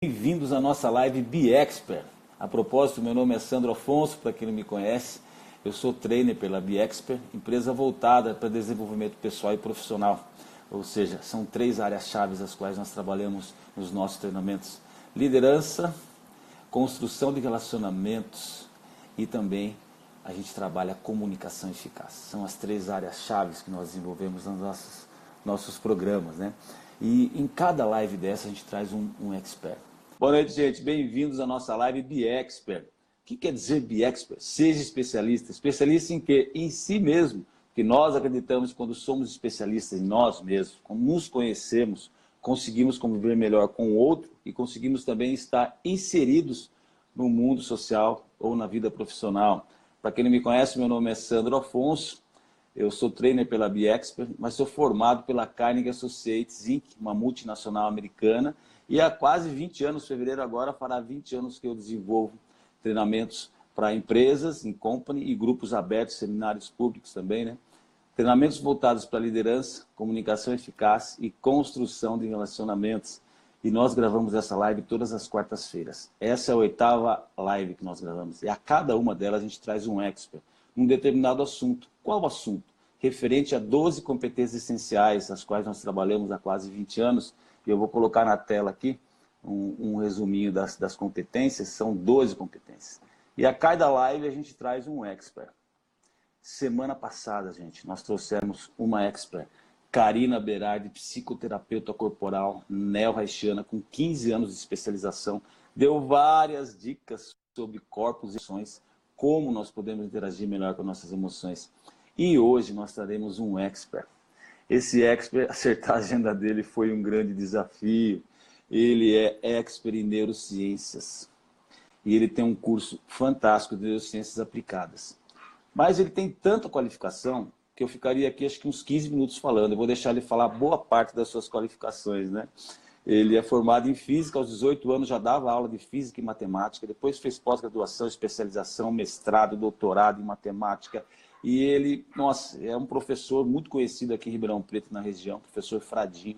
Bem-vindos à nossa live BeExpert. A propósito, meu nome é Sandro Afonso, para quem não me conhece, eu sou trainer pela BeExpert, empresa voltada para desenvolvimento pessoal e profissional. Ou seja, são 3 áreas-chave as quais nós trabalhamos nos nossos treinamentos: liderança, construção de relacionamentos e também a gente trabalha comunicação eficaz. São as 3 áreas-chave que nós desenvolvemos nos nossos programas, né? E em cada live dessa a gente traz um expert. Boa noite, gente. Bem-vindos à nossa live BeExpert. O que quer dizer BeExpert? Seja especialista. Especialista em quê? Em si mesmo. Porque nós acreditamos que quando somos especialistas em nós mesmos, quando nos conhecemos, conseguimos conviver melhor com o outro e conseguimos também estar inseridos no mundo social ou na vida profissional. Para quem não me conhece, meu nome é Sandro Afonso. Eu sou trainer pela BeExpert, mas sou formado pela Carnegie Associates Inc., uma multinacional americana, e há quase 20 anos, fevereiro agora, fará 20 anos que eu desenvolvo treinamentos para empresas, em company e grupos abertos, seminários públicos também, né? Treinamentos voltados para liderança, comunicação eficaz e construção de relacionamentos. E nós gravamos essa live todas as quartas-feiras. Essa é a 8ª live que nós gravamos. E a cada uma delas a gente traz um expert, um determinado assunto. Qual assunto? Referente a 12 competências essenciais, as quais nós trabalhamos há quase 20 anos. E eu vou colocar na tela aqui um resuminho das competências. São 12 competências. E a cada live a gente traz um expert. Semana passada, gente, nós trouxemos uma expert, Karina Berardi, psicoterapeuta corporal neo-haitiana, com 15 anos de especialização, deu várias dicas sobre corpos e emoções, como nós podemos interagir melhor com nossas emoções. E hoje nós traremos um expert. Esse expert, acertar a agenda dele foi um grande desafio. Ele é expert em neurociências e ele tem um curso fantástico de neurociências aplicadas. Mas ele tem tanta qualificação que eu ficaria aqui acho que uns 15 minutos falando. Eu vou deixar ele falar boa parte das suas qualificações, né? Ele é formado em física, aos 18 anos já dava aula de física e matemática, depois fez pós-graduação, especialização, mestrado, doutorado em matemática. E ele, nossa, é um professor muito conhecido aqui em Ribeirão Preto, na região, professor Fradinho.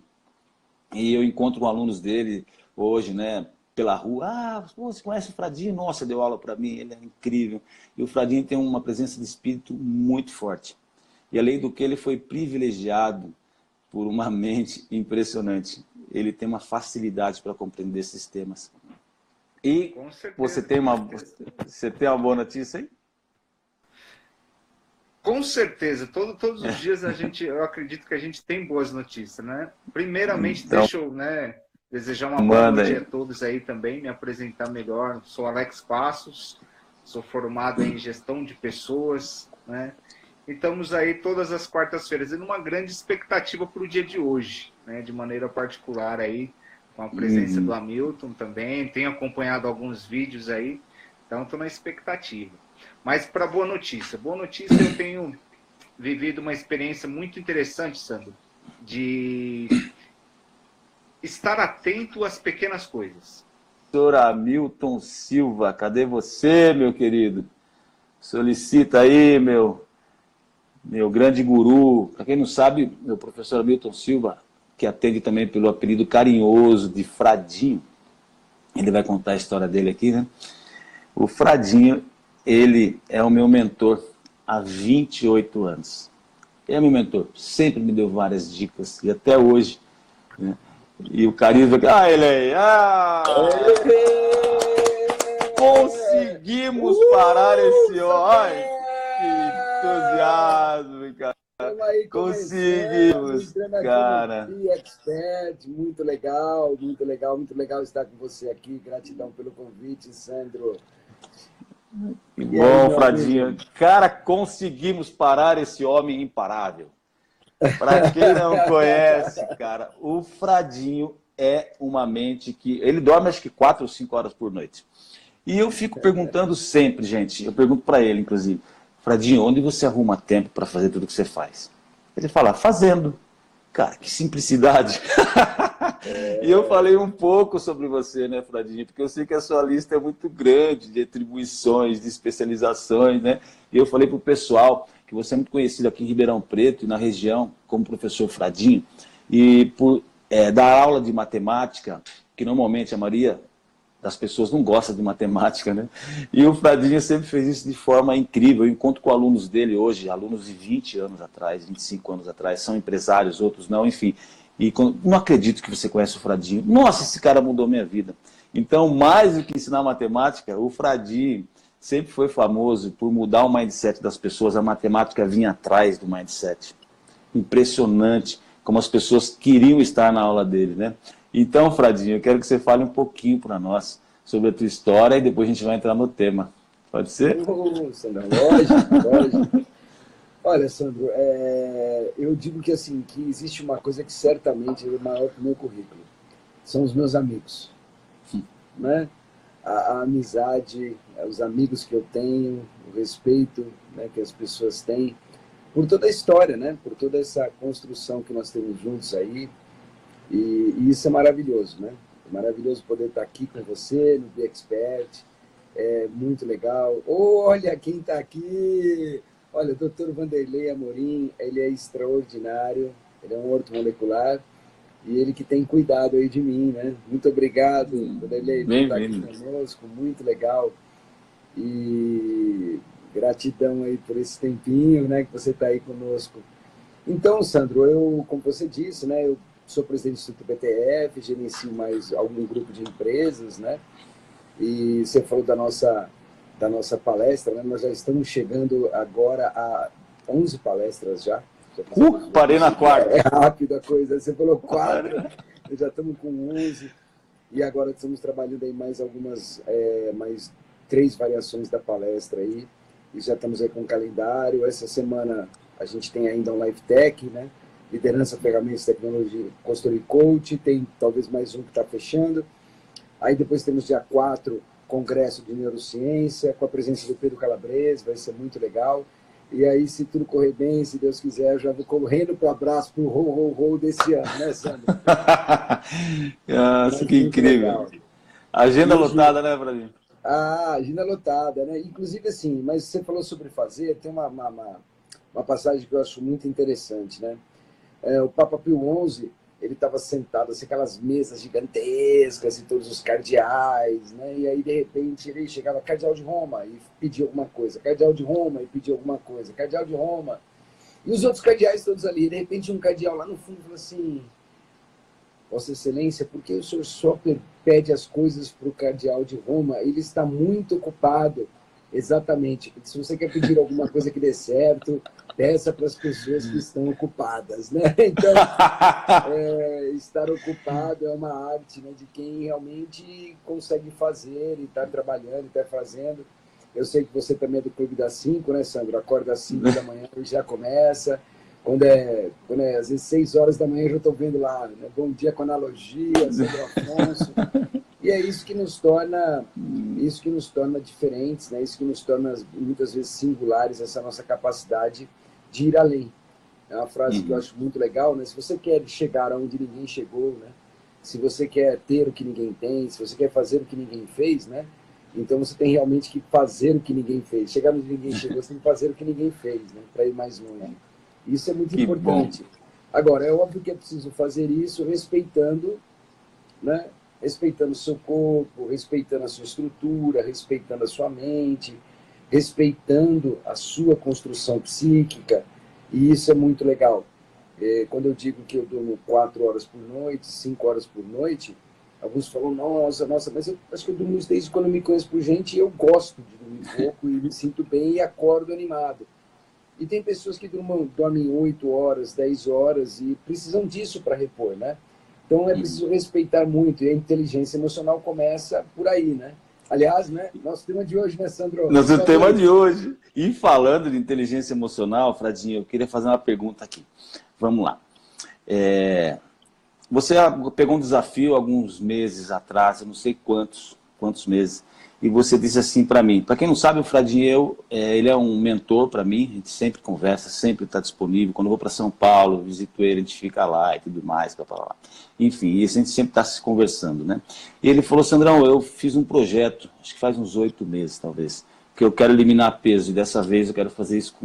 E eu encontro com alunos dele hoje, né, pela rua. Ah, você conhece o Fradinho? Nossa, deu aula para mim, ele é incrível. E o Fradinho tem uma presença de espírito muito forte. E além do que, ele foi privilegiado por uma mente impressionante. Ele tem uma facilidade para compreender esses temas. E você tem uma boa notícia aí? Com certeza, todos os dias eu acredito que a gente tem boas notícias, né? Primeiramente, então, deixa eu, desejar uma boa noite a todos aí também, me apresentar melhor. Sou Alex Passos, sou formado em gestão de pessoas, né? E estamos aí todas as quartas-feiras, e numa grande expectativa para o dia de hoje, né? De maneira particular aí, com a presença do Hamilton também, tenho acompanhado alguns vídeos aí, então estou na expectativa. Mas para boa notícia, eu tenho vivido uma experiência muito interessante, Sandro, de estar atento às pequenas coisas. Senhor Hamilton Silva, cadê você, meu querido? Solicita aí, meu grande guru. Para quem não sabe, meu professor Hamilton Silva, que atende também pelo apelido carinhoso de Fradinho, ele vai contar a história dele aqui, né? O Fradinho, ele é o meu mentor há 28 anos. Ele é meu mentor, sempre me deu várias dicas, e até hoje, né? E o carisma, ele aí, conseguimos parar esse homem, que entusiasmo, cara. Conseguimos, cara. BeExpert, muito legal estar com você aqui. Gratidão pelo convite, Sandro. Que bom, Fradinho. Cara, conseguimos parar esse homem imparável. Para quem não conhece, cara, o Fradinho é uma mente que... Ele dorme acho que 4 ou 5 horas por noite. E eu fico perguntando sempre, gente, eu pergunto para ele, inclusive, Fradinho, onde você arruma tempo para fazer tudo que você faz? Ele fala, fazendo. Cara, que simplicidade. E eu falei um pouco sobre você, né, Fradinho? Porque eu sei que a sua lista é muito grande de atribuições, de especializações, né? E eu falei para o pessoal que você é muito conhecido aqui em Ribeirão Preto e na região como professor Fradinho. E por dar aula de matemática, que normalmente a maioria das pessoas não gosta de matemática, né? E o Fradinho sempre fez isso de forma incrível. Eu encontro com alunos dele hoje, alunos de 20 anos atrás, 25 anos atrás, são empresários, outros não, enfim. E não acredito que você conhece o Fradinho. Nossa, esse cara mudou minha vida. Então, mais do que ensinar matemática, o Fradinho sempre foi famoso por mudar o mindset das pessoas. A matemática vinha atrás do mindset. Impressionante como as pessoas queriam estar na aula dele, né? Então, Fradinho, eu quero que você fale um pouquinho para nós sobre a tua história e depois a gente vai entrar no tema. Pode ser? Sandro, lógico, lógico. Olha, Sandro, eu digo que assim, que existe uma coisa que certamente é maior que o meu currículo. São os meus amigos, né? A amizade, os amigos que eu tenho, o respeito, né, que as pessoas têm, por toda a história, né? Por toda essa construção que nós temos juntos aí. E isso é maravilhoso, né? É maravilhoso poder estar aqui com você no Be Expert. É muito legal. Olha quem está aqui! Olha, o Dr. Vanderlei Amorim, ele é extraordinário, ele é um ortomolecular e ele que tem cuidado aí de mim, né? Muito obrigado, Vanderlei, por estar aqui conosco, muito legal. E gratidão aí por esse tempinho, né, que você está aí conosco. Então, Sandro, eu, como você disse, né, eu sou presidente do Instituto BTF, gerencio mais algum grupo de empresas, né? E você falou da nossa palestra, né? Nós já estamos chegando agora a 11 palestras já. Parei na quarta. É rápido a coisa. Você falou 4, já estamos com 11. E agora estamos trabalhando aí mais algumas, mais 3 variações da palestra aí. E já estamos aí com o calendário. Essa semana a gente tem ainda um Live Tech, né? Liderança, ferramentas, tecnologia, consultoria e coach. Tem talvez mais um que está fechando. Aí depois temos dia 4, Congresso de Neurociência, com a presença do Pedro Calabrese, vai ser muito legal. E aí, se tudo correr bem, se Deus quiser, eu já vou correndo para o abraço para o Ho desse ano, né, Sandro? Nossa, que incrível. Legal. Agenda lotada, né, para mim? Ah, agenda lotada, né? Inclusive, assim, mas você falou sobre fazer, tem uma passagem que eu acho muito interessante, né? O Papa Pio XI, ele estava sentado, assim, aquelas mesas gigantescas e todos os cardeais, né? E aí, de repente, ele chegava, cardeal de Roma, e pedia alguma coisa, cardeal de Roma, e pedia alguma coisa, cardeal de Roma. E os outros cardeais todos ali, de repente, um cardeal lá no fundo falou assim, Vossa Excelência, por que o senhor só pede as coisas para o cardeal de Roma? Ele está muito ocupado. Exatamente. Se você quer pedir alguma coisa que dê certo, peça para as pessoas que estão ocupadas, né? Então, estar ocupado é uma arte, né, de quem realmente consegue fazer e está trabalhando, está fazendo. Eu sei que você também é do Clube das 5, né, Sandro? Acorda às 5 da manhã e já começa. Quando é às vezes 6 horas da manhã, eu já estou vendo lá, né? Bom dia com analogia, Sandro Afonso. E é isso que nos torna diferentes, né? Isso que nos torna muitas vezes singulares, essa nossa capacidade de ir além. É uma frase que eu acho muito legal, né? Se você quer chegar aonde ninguém chegou, né? Se você quer ter o que ninguém tem, se você quer fazer o que ninguém fez, né? Então você tem realmente que fazer o que ninguém fez. Chegar onde ninguém chegou, você tem que fazer o que ninguém fez, né? Para ir mais longe. Isso é muito importante. Agora, é óbvio que é preciso fazer isso respeitando, né? Respeitando o seu corpo, respeitando a sua estrutura, respeitando a sua mente, respeitando a sua construção psíquica, e isso é muito legal. Quando eu digo que eu durmo 4 horas por noite, 5 horas por noite, alguns falam, nossa, mas eu acho que eu durmo isso desde quando eu me conheço por gente, e eu gosto de dormir pouco, e me sinto bem e acordo animado. E tem pessoas que dormem 8 horas, 10 horas, e precisam disso para repor, né? Então é preciso respeitar muito, e a inteligência emocional começa por aí, né? Aliás, né, nosso tema de hoje, né, Sandro? Nosso tema de hoje. E falando de inteligência emocional, Fradinho, eu queria fazer uma pergunta aqui. Vamos lá. Você pegou um desafio alguns meses atrás, eu não sei quantos meses, e você disse assim para mim, para quem não sabe, o Fradinho, ele é um mentor para mim, a gente sempre conversa, sempre está disponível. Quando eu vou para São Paulo, visito ele, a gente fica lá e tudo mais, lá. Enfim, a gente sempre está se conversando, né? E ele falou, Sandrão, eu fiz um projeto, acho que faz uns 8 meses talvez, que eu quero eliminar peso, e dessa vez eu quero fazer isso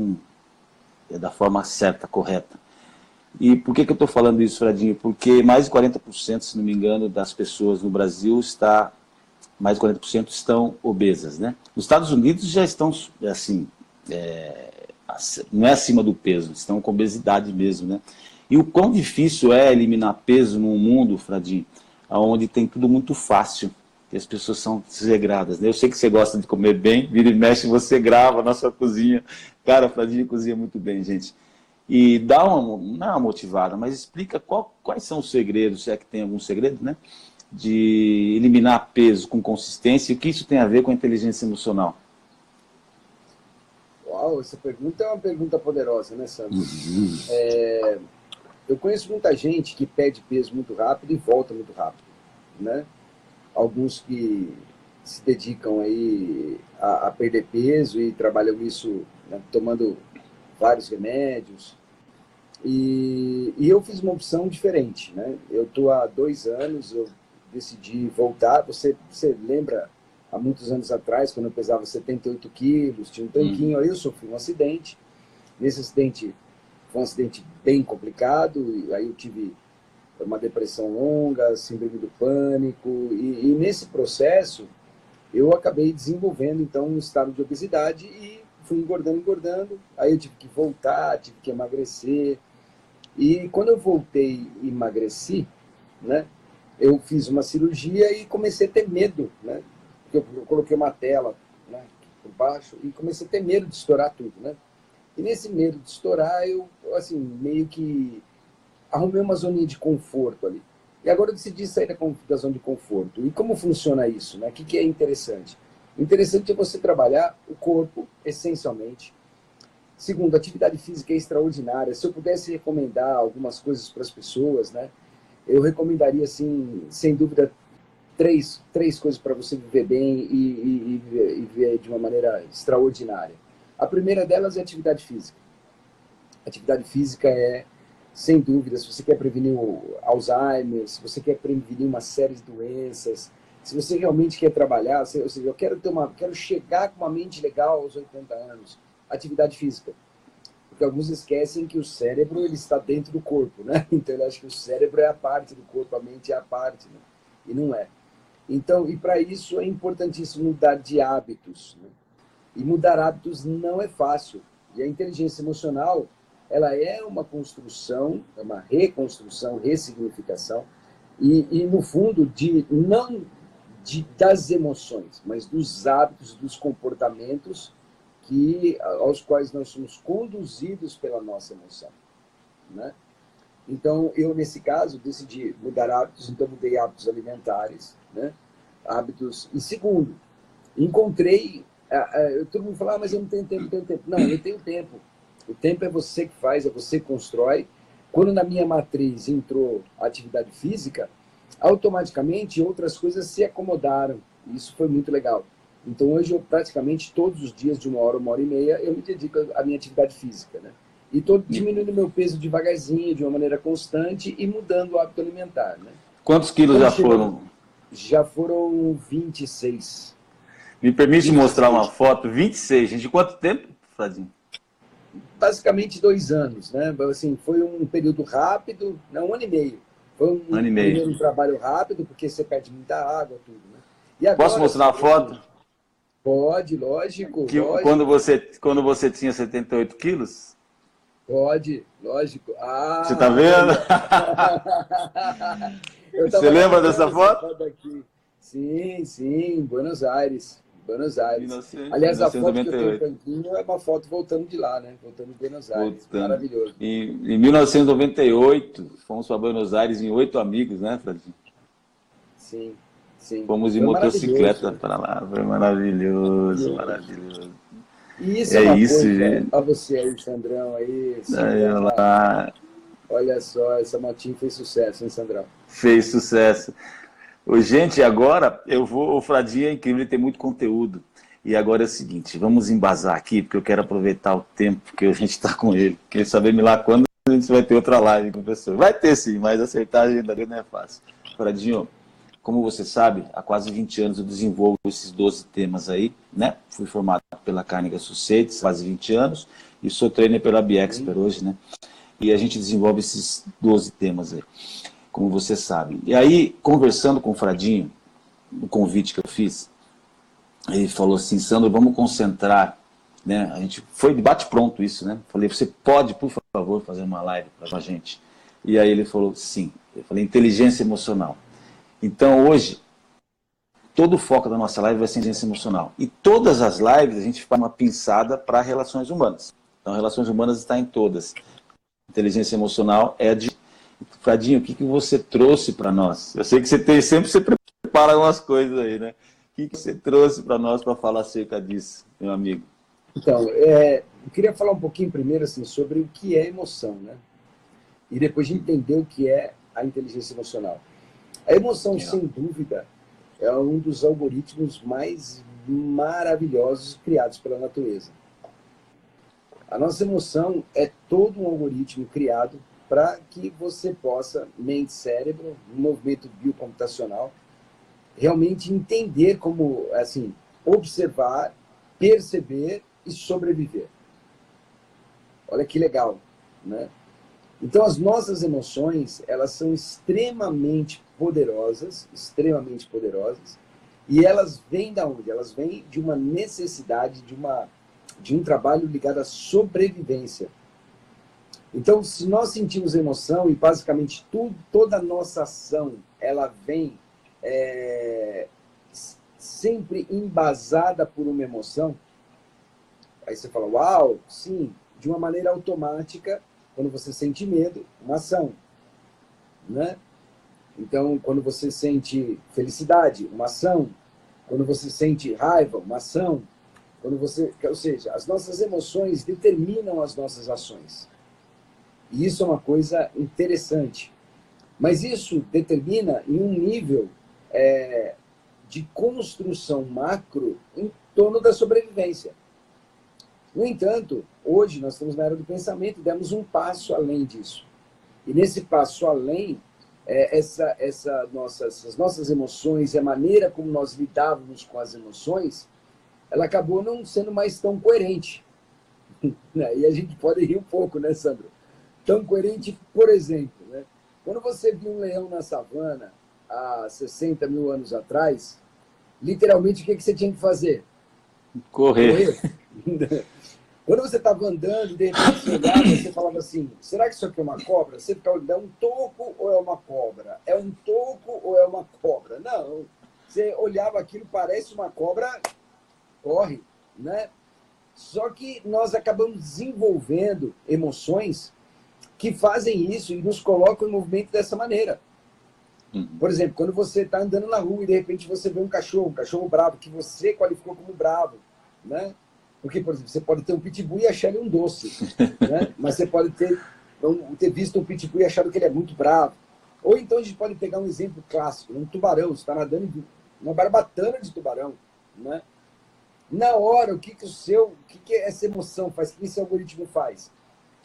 da forma certa, correta. E por que eu estou falando isso, Fradinho? Porque mais de 40%, se não me engano, das pessoas no Brasil está mais de 40% estão obesas, né? Nos Estados Unidos já estão, assim, não é acima do peso, estão com obesidade mesmo, né? E o quão difícil é eliminar peso num mundo, Fradinho, onde tem tudo muito fácil, e as pessoas são desregradas, né? Eu sei que você gosta de comer bem, vira e mexe, você grava na sua cozinha. Cara, Fradinho cozinha muito bem, gente. E dá não é uma motivada, mas explica quais são os segredos, se é que tem algum segredo, né? De eliminar peso com consistência e o que isso tem a ver com a inteligência emocional. Uau, essa pergunta é uma pergunta poderosa, né, Sandro? Eu conheço muita gente que perde peso muito rápido e volta muito rápido, né? Alguns que se dedicam aí a perder peso e trabalham isso, né, tomando vários remédios. E eu fiz uma opção diferente, né? Eu estou há 2 anos, eu decidi voltar. Você lembra, há muitos anos atrás, quando eu pesava 78 quilos, tinha um tanquinho, aí eu sofri um acidente. Nesse acidente, foi um acidente bem complicado, e aí eu tive uma depressão longa, síndrome do pânico, e nesse processo eu acabei desenvolvendo, então, um estado de obesidade e fui engordando, aí eu tive que voltar, tive que emagrecer, e quando eu voltei e emagreci, né, eu fiz uma cirurgia e comecei a ter medo, né, porque eu coloquei uma tela, né, por baixo e comecei a ter medo de estourar tudo, né, e nesse medo de estourar eu, assim, meio que arrumei uma zoninha de conforto ali. E agora eu decidi sair da zona de conforto. E como funciona isso, né? O que é interessante? O interessante é você trabalhar o corpo, essencialmente. Segundo, a atividade física é extraordinária. Se eu pudesse recomendar algumas coisas para as pessoas, né? Eu recomendaria, assim, sem dúvida, três coisas para você viver bem e viver de uma maneira extraordinária. A primeira delas é a atividade física. A atividade física é, sem dúvida, se você quer prevenir o Alzheimer, se você quer prevenir uma série de doenças, se você realmente quer trabalhar, ou seja, eu quero chegar com uma mente legal aos 80 anos, atividade física. Porque alguns esquecem que o cérebro ele está dentro do corpo, né? Então ele acha que o cérebro é a parte do corpo, a mente é a parte, né? E não é. Então, e para isso é importantíssimo mudar de hábitos, né? E mudar hábitos não é fácil. E a inteligência emocional, ela é uma construção, é uma reconstrução, ressignificação, e no fundo, não das emoções, mas dos hábitos, dos comportamentos aos quais nós somos conduzidos pela nossa emoção, né? Então, eu, nesse caso, decidi mudar hábitos, então mudei hábitos alimentares, né? Hábitos. E segundo, encontrei... todo mundo fala, mas eu não tenho tempo. Não, eu tenho tempo. O tempo é você que faz, é você que constrói. Quando na minha matriz entrou a atividade física, automaticamente outras coisas se acomodaram. Isso foi muito legal. Então hoje eu praticamente todos os dias, de 1 hora, 1h30, eu me dedico à minha atividade física, né? E estou diminuindo meu peso devagarzinho, de uma maneira constante e mudando o hábito alimentar, né? Quantos quilos já foram? Já foram 26. Me permite mostrar uma foto? 26, gente. De quanto tempo, Fradinho? Basicamente 2 anos, né? Assim, foi um período rápido, não, 1 ano e meio. Foi um primeiro trabalho rápido, porque você perde muita água, tudo, né? E agora, posso mostrar a foto? Pode, lógico. Quando você tinha 78 quilos? Pode, lógico. Você tá vendo? Você lembra dessa foto? Aqui. Sim, Buenos Aires. Aliás, 1998. A foto que eu tenho tanquinho é uma foto voltando de lá, né? Voltando de Buenos Aires. Maravilhoso. Em 1998, fomos para Buenos Aires em 8 amigos, né, Fradinho? Sim. Fomos de motocicleta para lá. Foi maravilhoso. E isso é uma coisa, a você aí, Sandrão, aí. Olha só, essa motinha fez sucesso, hein, Sandrão? Fez sucesso. Gente, agora o Fradinho é incrível, ele tem muito conteúdo. E agora é o seguinte, vamos embasar aqui, porque eu quero aproveitar o tempo que a gente está com ele. Queria saber lá quando a gente vai ter outra live com o professor. Vai ter sim, mas acertar a agenda dele não é fácil. Fradinho, como você sabe, há quase 20 anos eu desenvolvo esses 12 temas aí, né? Fui formado pela Carnegie Associates há quase 20 anos e sou trainer pela BXpert hoje, né? E a gente desenvolve esses 12 temas aí, como você sabe. E aí, conversando com o Fradinho, no convite que eu fiz, ele falou assim, Sandro, vamos concentrar, né? A gente foi de bate-pronto isso, né? Falei, você pode, por favor, fazer uma live para a gente? E aí ele falou, sim. Eu falei, inteligência emocional. Então hoje, todo o foco da nossa live vai ser inteligência emocional. E todas as lives a gente faz uma pinçada para relações humanas. Então, relações humanas está em todas. Inteligência emocional é de... Fradinho, o que você trouxe para nós? Eu sei que sempre você prepara umas coisas aí, né? O que você trouxe para nós para falar acerca disso, meu amigo? Então, eu queria falar um pouquinho primeiro assim, sobre o que é emoção, né? E depois de entender o que é a inteligência emocional. A emoção, sem dúvida, é um dos algoritmos mais maravilhosos criados pela natureza. A nossa emoção é todo um algoritmo criado para que você possa, mente-cérebro, um movimento biocomputacional, realmente entender como, assim, observar, perceber e sobreviver. Olha que legal, né? Então, as nossas emoções, elas são extremamente poderosas, e elas vêm da onde? Elas vêm de uma necessidade, de um trabalho ligado à sobrevivência. Então, se nós sentimos emoção, e basicamente toda a nossa ação, ela vem sempre embasada por uma emoção, aí você fala, uau, sim, de uma maneira automática, quando você sente medo, uma ação, né? Então, quando você sente felicidade, uma ação. Quando você sente raiva, uma ação. Ou seja, as nossas emoções determinam as nossas ações. E isso é uma coisa interessante. Mas isso determina em um nível de construção macro em torno da sobrevivência. No entanto, hoje nós estamos na era do pensamento e demos um passo além disso. E nesse passo além, essas nossas emoções e a maneira como nós lidávamos com as emoções, ela acabou não sendo mais tão coerente. E a gente pode rir um pouco, né, Sandro? Tão coerente, por exemplo, né? Quando você viu um leão na savana há 60 mil anos atrás, literalmente o que você tinha que fazer? Correr. Quando você estava andando e de repente você olhava, você falava assim, será que isso aqui é uma cobra? Você ficava olhando, é um toco ou é uma cobra? É um toco ou é uma cobra? Não. Você olhava aquilo, parece uma cobra, corre, né? Só que nós acabamos desenvolvendo emoções que fazem isso e nos colocam em movimento dessa maneira. Por exemplo, quando você está andando na rua e de repente você vê um cachorro bravo, que você qualificou como bravo, né? Porque, por exemplo, você pode ter um pitbull e achar ele um doce, né? Mas você pode ter visto um pitbull e achado que ele é muito bravo. Ou então a gente pode pegar um exemplo clássico, um tubarão, você está nadando uma barbatana de tubarão, né? Na hora, o que essa emoção faz? O que esse algoritmo faz?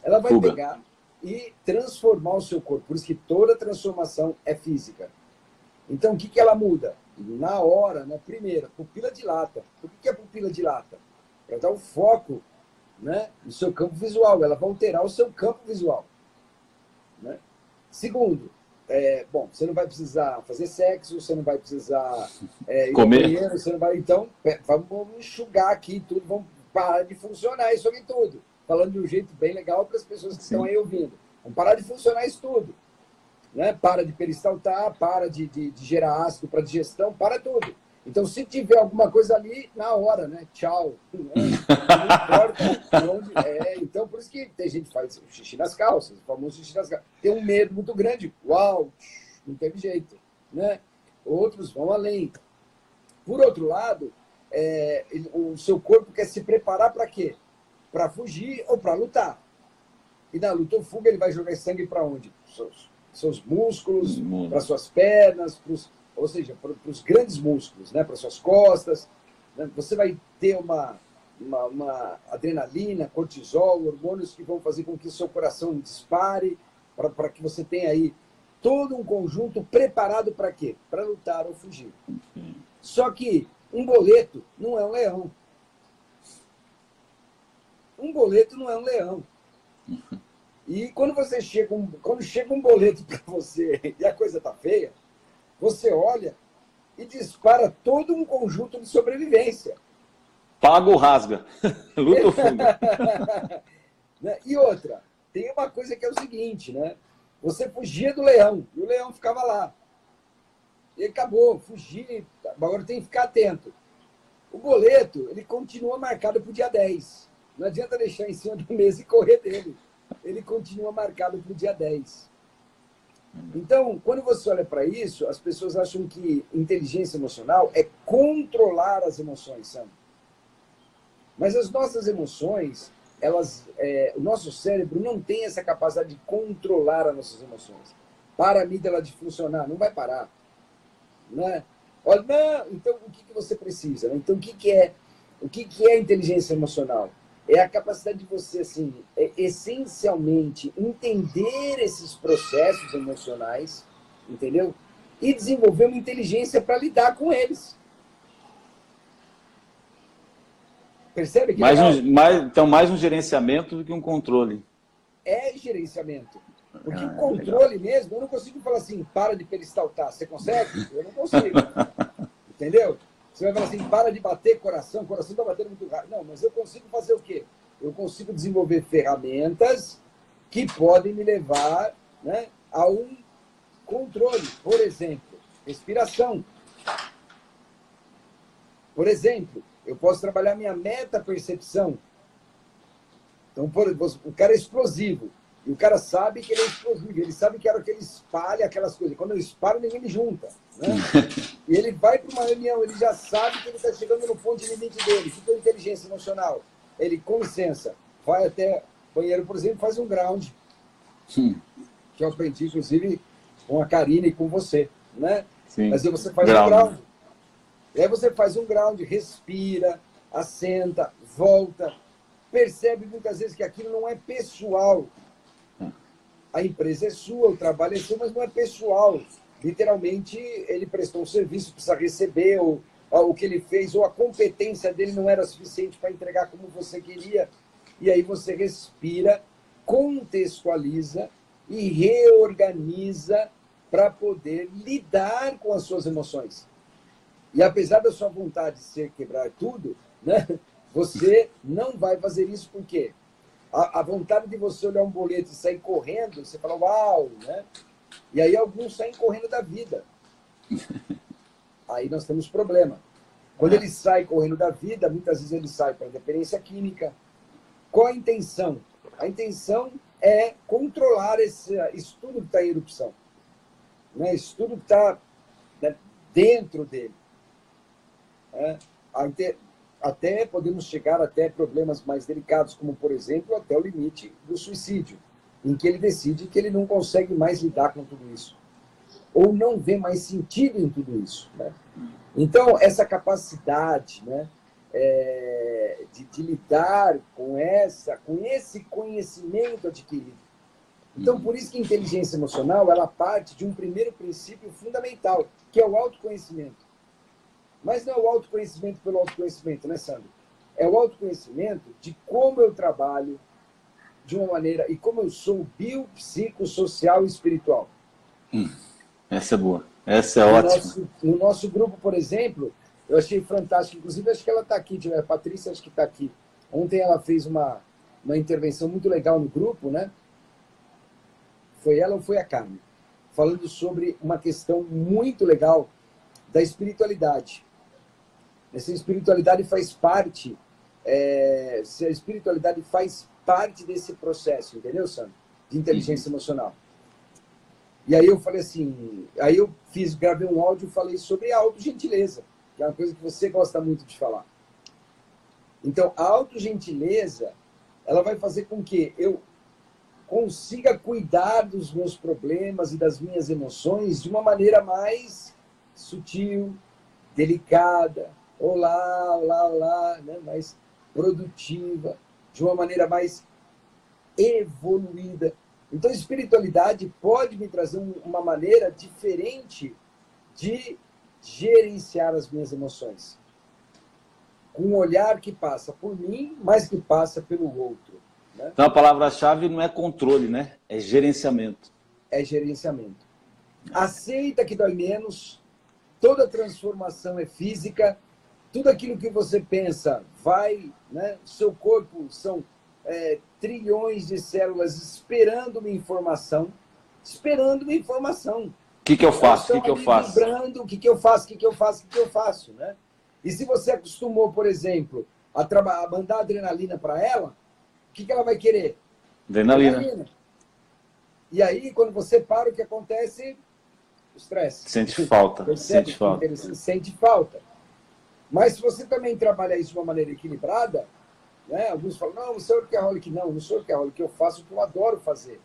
Ela vai pegar e transformar o seu corpo. Por isso que toda transformação é física. Então, o que ela muda? Na hora, na primeira, pupila dilata. Por que a pupila dilata? Para dar o foco, né, no seu campo visual. Ela vai alterar o seu campo visual. Né? Segundo, bom, você não vai precisar fazer sexo, você não vai precisar ir comer. ao banheiro, você não vai... Então, vamos enxugar aqui tudo, vamos parar de funcionar isso aqui tudo. Falando de um jeito bem legal para as pessoas que estão aí ouvindo. Vamos parar de funcionar isso tudo. Né? Para de peristaltar, para de gerar ácido para digestão, para tudo. Então, se tiver alguma coisa ali, na hora, né? Tchau. Não importa onde. Então, por isso que tem gente que faz xixi nas calças, o famoso xixi nas calças. Tem um medo muito grande. Uau, não teve jeito. Né? Outros vão além. Por outro lado, o seu corpo quer se preparar para quê? Para fugir ou para lutar. E na luta ou fuga, ele vai jogar sangue para onde? Seus músculos, para suas pernas, ou seja, para os grandes músculos, né? Para suas costas. Né? Você vai ter uma adrenalina, cortisol, hormônios que vão fazer com que o seu coração dispare, para que você tenha aí todo um conjunto preparado para quê? Para lutar ou fugir. Só que um boleto não é um leão. Um boleto não é um leão. E quando chega um boleto para você e a coisa tá feia, você olha e dispara todo um conjunto de sobrevivência. Paga ou rasga. Luta ou fuga. E outra, tem uma coisa que é o seguinte, né? Você fugia do leão, e o leão ficava lá. E acabou, fugir, agora tem que ficar atento. O boleto, ele continua marcado para o dia 10. Não adianta deixar em cima do mês e correr dele. Ele continua marcado para o dia 10. Então, quando você olha para isso, as pessoas acham que inteligência emocional é controlar as emoções, sabe? Mas as nossas emoções, o nosso cérebro não tem essa capacidade de controlar as nossas emoções. Para a amígdala de funcionar, não vai parar. Né? Olha, não, então o que você precisa? Né? Então, o que é inteligência emocional? É a capacidade de você, assim, essencialmente, entender esses processos emocionais, entendeu? E desenvolver uma inteligência para lidar com eles. Percebe que Então, mais um gerenciamento do que um controle. É gerenciamento. Porque o controle mesmo, eu não consigo falar assim, para de peristaltar. Você consegue? Eu não consigo. Entendeu? Você vai falar assim, para de bater coração está batendo muito rápido. Não, mas eu consigo fazer o quê? Eu consigo desenvolver ferramentas que podem me levar, né, a um controle. Por exemplo, respiração. Por exemplo, eu posso trabalhar minha meta-percepção. Então, o cara é explosivo. E o cara sabe que ele é explosivo. Ele sabe que era que ele espalha aquelas coisas. Quando eu espalho, ninguém me junta. Né? E ele vai para uma reunião, ele já sabe que ele está chegando no ponto de limite dele. O que é inteligência emocional? Ele, com licença, vai até o banheiro, por exemplo, faz um ground. Que eu aprendi, inclusive, com a Karine e com você. Né? Mas aí você faz um ground. E aí você faz um ground, respira, assenta, volta. Percebe muitas vezes que aquilo não é pessoal. A empresa é sua, o trabalho é seu, mas não é pessoal. Literalmente, ele prestou um serviço, precisa receber, ou o que ele fez, ou a competência dele não era suficiente para entregar como você queria. E aí você respira, contextualiza e reorganiza para poder lidar com as suas emoções. E apesar da sua vontade de ser quebrar tudo, né, você não vai fazer isso por quê? A vontade de você olhar um boleto e sair correndo, você fala, uau, né? E aí alguns saem correndo da vida. Aí nós temos problema. Quando ele sai correndo da vida, muitas vezes ele sai para a dependência química. Qual a intenção? A intenção é controlar isso tudo que está em erupção. Né? Isso tudo que está, né, dentro dele. Até podemos chegar até problemas mais delicados, como, por exemplo, até o limite do suicídio, em que ele decide que ele não consegue mais lidar com tudo isso, ou não vê mais sentido em tudo isso. Né? Então, essa capacidade, né, de lidar com esse conhecimento adquirido. Então, por isso que a inteligência emocional ela parte de um primeiro princípio fundamental, que é o autoconhecimento. Mas não é o autoconhecimento pelo autoconhecimento, né, Sandro? É o autoconhecimento de como eu trabalho de uma maneira e como eu sou biopsicossocial e espiritual. Essa é boa. Essa é ótima. No nosso grupo, por exemplo, eu achei fantástico. Inclusive, acho que ela está aqui, a Patrícia acho que está aqui. Ontem ela fez uma intervenção muito legal no grupo, né? Foi ela ou foi a Carmen? Falando sobre uma questão muito legal da espiritualidade. Essa espiritualidade faz parte, se a espiritualidade faz parte desse processo, entendeu, Sandro? De inteligência emocional. E aí eu falei assim, gravei um áudio e falei sobre a autogentileza, que é uma coisa que você gosta muito de falar. Então, a autogentileza, ela vai fazer com que eu consiga cuidar dos meus problemas e das minhas emoções de uma maneira mais sutil, delicada, olá, né? Mais produtiva, de uma maneira mais evoluída. Então, a espiritualidade pode me trazer uma maneira diferente de gerenciar as minhas emoções. Com um olhar que passa por mim, mas que passa pelo outro. Né? Então, a palavra-chave não é controle, né? É gerenciamento. É gerenciamento. Aceita que dói menos, toda transformação é física, tudo aquilo que você pensa vai, né? Seu corpo são trilhões de células esperando uma informação, O que eu faço? O que eu faço? Vibrando, o que eu faço, né? E se você acostumou, por exemplo, a mandar adrenalina para ela, o que ela vai querer? Adrenalina. E aí, quando você para, o que acontece? O estresse. Sente falta. Percebe? Sente falta. Mas se você também trabalhar isso de uma maneira equilibrada, né? Alguns falam, não sou workaholic. Não sou workaholic, eu faço o que eu adoro fazer.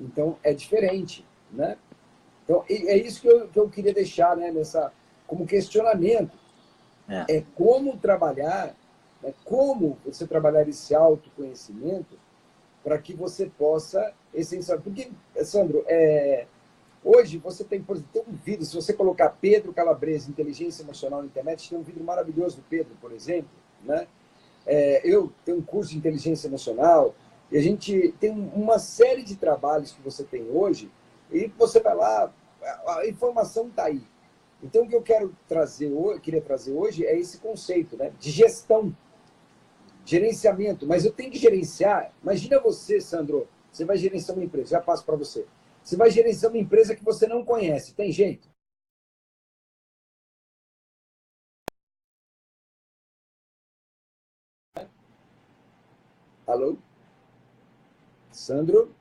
Então, é diferente, né? Então, é isso que eu queria deixar, né, como questionamento. É como trabalhar, né, como você trabalhar esse autoconhecimento para que você possa essenciar. Porque, Sandro, hoje você tem, por exemplo, tem um vídeo, se você colocar Pedro Calabrese, inteligência emocional na internet, tem um vídeo maravilhoso do Pedro, por exemplo, né? Eu tenho um curso de inteligência emocional e a gente tem uma série de trabalhos que você tem hoje e você vai lá, a informação está aí. Então, o que eu queria trazer hoje é esse conceito, né, de gestão, gerenciamento. Mas eu tenho que gerenciar. Imagina você, Sandro, você vai gerenciar uma empresa, já passo para você. Você vai gerenciar uma empresa que você não conhece, tem jeito? Alô? Sandro?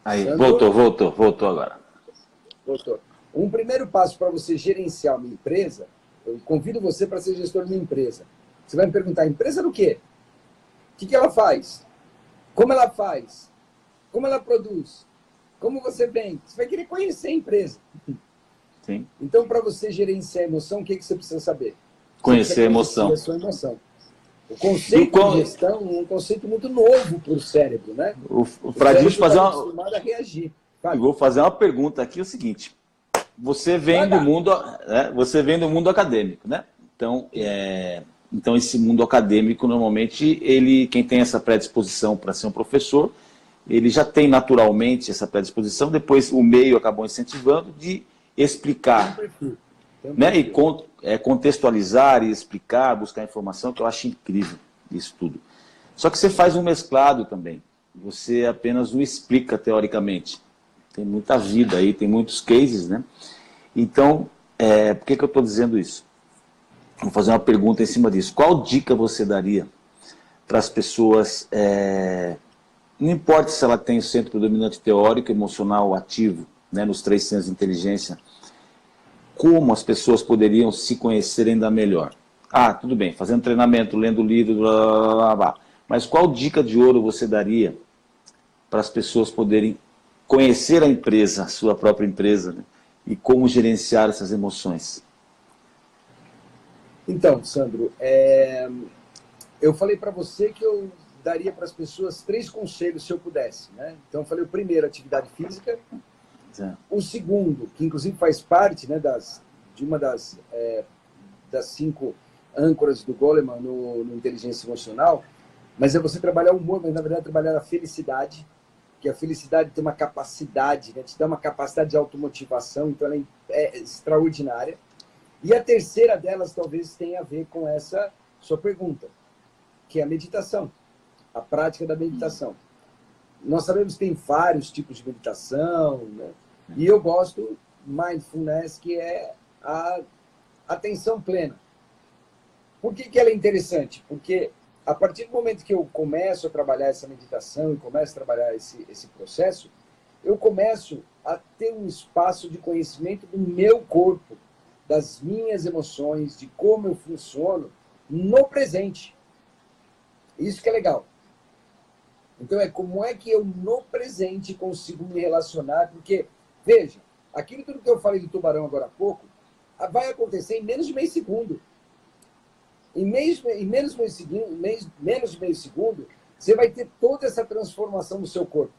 Aí, Sandro? voltou agora. Voltou. Um primeiro passo para você gerenciar uma empresa, eu convido você para ser gestor de uma empresa. Você vai me perguntar, empresa do quê? O que ela faz? Como ela faz? Como ela produz? Como você vende? Você vai querer conhecer a empresa. Sim. Então, para você gerenciar a emoção, o que você precisa saber? Conhecer a emoção. A sua emoção. O conceito de gestão é um conceito muito novo para o cérebro, né? Para a gente fazer acostumado a reagir. Eu vou fazer uma pergunta aqui, o seguinte. Você vem do mundo acadêmico, né? Então esse mundo acadêmico, normalmente, quem tem essa predisposição para ser um professor, ele já tem naturalmente essa predisposição, depois o meio acabou incentivando de explicar, né? E contextualizar e explicar, buscar informação, que eu acho incrível isso tudo. Só que você faz um mesclado também. Você apenas não explica teoricamente. Tem muita vida aí, tem muitos cases, né? Então, por que eu estou dizendo isso? Vou fazer uma pergunta em cima disso. Qual dica você daria para as pessoas, não importa se ela tem o centro predominante teórico, emocional, ativo, né, nos 3 centros de inteligência, como as pessoas poderiam se conhecer ainda melhor? Tudo bem, fazendo treinamento, lendo livro, blá, blá, blá, blá. Mas qual dica de ouro você daria para as pessoas poderem conhecer a empresa, a sua própria empresa, né? E como gerenciar essas emoções? Então, Sandro, eu falei para você que eu daria para as pessoas 3 conselhos se eu pudesse, né? Então, eu falei o primeiro, atividade física. O segundo, que inclusive faz parte, né, de uma das 5 âncoras do Goleman no Inteligência Emocional, mas é você trabalhar o humor, mas na verdade trabalhar a felicidade, que a felicidade tem uma capacidade, né, te dá uma capacidade de automotivação, então ela é extraordinária. E a terceira delas talvez tenha a ver com essa sua pergunta, que é a meditação, a prática da meditação. Nós sabemos que tem vários tipos de meditação, né? E eu gosto mindfulness, que é a atenção plena. Por que ela é interessante? Porque a partir do momento que eu começo a trabalhar essa meditação e começo a trabalhar esse processo, eu começo a ter um espaço de conhecimento do meu corpo, das minhas emoções, de como eu funciono no presente. Isso que é legal. Então, como é que eu, no presente, consigo me relacionar? Porque, veja, aquilo tudo que eu falei do tubarão agora há pouco, vai acontecer em menos de meio segundo. Em menos de meio segundo, você vai ter toda essa transformação no seu corpo.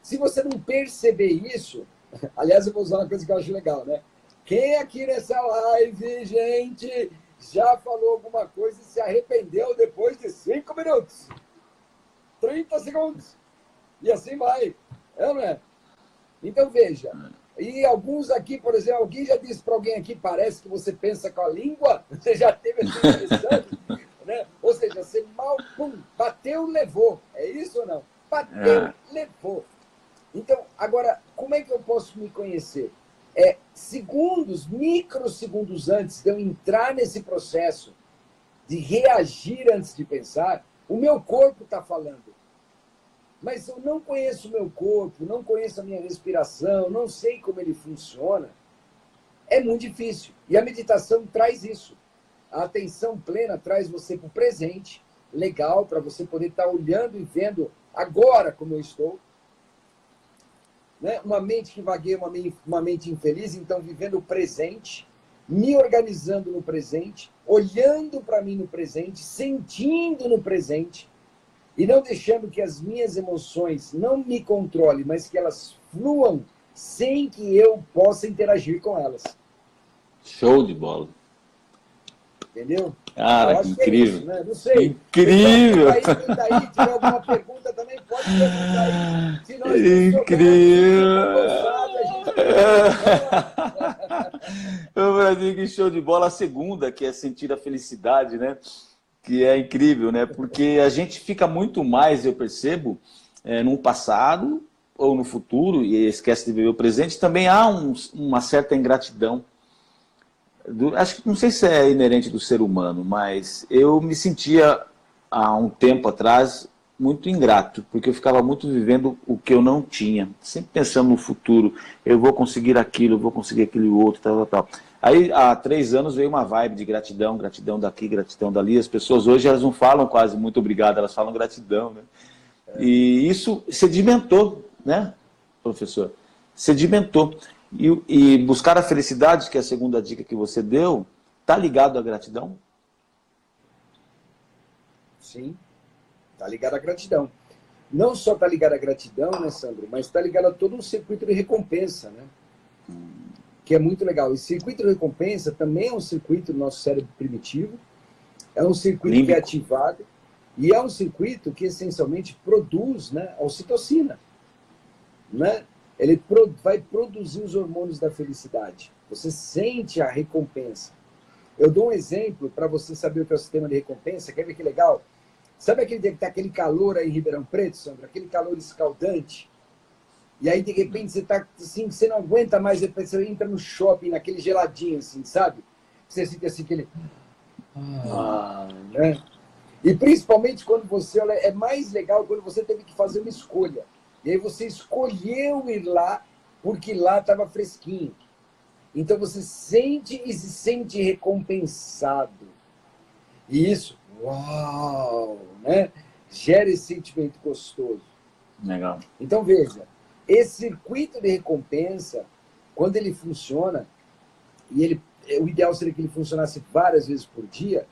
Se você não perceber isso, aliás, eu vou usar uma coisa que eu acho legal, né? Quem aqui nessa live, gente, já falou alguma coisa e se arrependeu depois de 5 minutos? 30 segundos. E assim vai. É ou não é? Então, veja. E alguns aqui, por exemplo, alguém já disse para alguém aqui, parece que você pensa com a língua? Você já teve essa impressão? Né? Ou seja, você mal, pum, bateu, levou. É isso ou não? Bateu, levou. Então, agora, como é que eu posso me conhecer? Segundos, microsegundos antes de eu entrar nesse processo de reagir antes de pensar, o meu corpo está falando. Mas eu não conheço o meu corpo, não conheço a minha respiração, não sei como ele funciona. É muito difícil. E a meditação traz isso. A atenção plena traz você para o presente, legal, para você poder estar olhando e vendo agora como eu estou. Né? Uma mente que vagueia, uma mente infeliz, então vivendo o presente, me organizando no presente, olhando para mim no presente, sentindo no presente, e não deixando que as minhas emoções não me controlem, mas que elas fluam sem que eu possa interagir com elas. Show de bola. Entendeu? Cara, que incrível. Isso, né? Não sei. Incrível. Então, quem tá aí, tiver alguma pergunta também, pode perguntar aí. Se nós Incrível. Ô, Brasil, que show de bola. A segunda, que é sentir a felicidade, né? Que é incrível, né? Porque a gente fica muito mais, eu percebo, no passado ou no futuro, e esquece de viver o presente. Também há uma certa ingratidão. Acho que não sei se é inerente do ser humano, mas eu me sentia há um tempo atrás muito ingrato, porque eu ficava muito vivendo o que eu não tinha, sempre pensando no futuro, eu vou conseguir aquilo, eu vou conseguir aquele outro, tal, tal, tal. Aí há 3 anos veio uma vibe de gratidão, gratidão daqui, gratidão dali. As pessoas hoje elas não falam quase muito obrigado, elas falam gratidão, né? E isso sedimentou, né, professor? Sedimentou. E buscar a felicidade, que é a segunda dica que você deu, está ligado à gratidão? Sim, está ligado à gratidão. Não só está ligado à gratidão, né, Sandro, mas está ligado a todo um circuito de recompensa, né? Que é muito legal. E circuito de recompensa também é um circuito do nosso cérebro primitivo, é um circuito límbico, que é ativado, e é um circuito que essencialmente produz, né, a ocitocina, né? Ele vai produzir os hormônios da felicidade. Você sente a recompensa. Eu dou um exemplo para você saber o que é o sistema de recompensa. Quer ver que legal? Sabe aquele calor aí em Ribeirão Preto, Sandra? Aquele calor escaldante. E aí, de repente, você está assim, você não aguenta mais, depois você entra no shopping, naquele geladinho, assim, sabe? Você sente assim, aquele... né? E principalmente quando você olha, é mais legal quando você teve que fazer uma escolha. E aí você escolheu ir lá porque lá estava fresquinho. Então você sente e se sente recompensado. E isso, uau, né? Gera esse sentimento gostoso. Legal. Então veja, esse circuito de recompensa, quando ele funciona, e o ideal seria que ele funcionasse várias vezes por dia,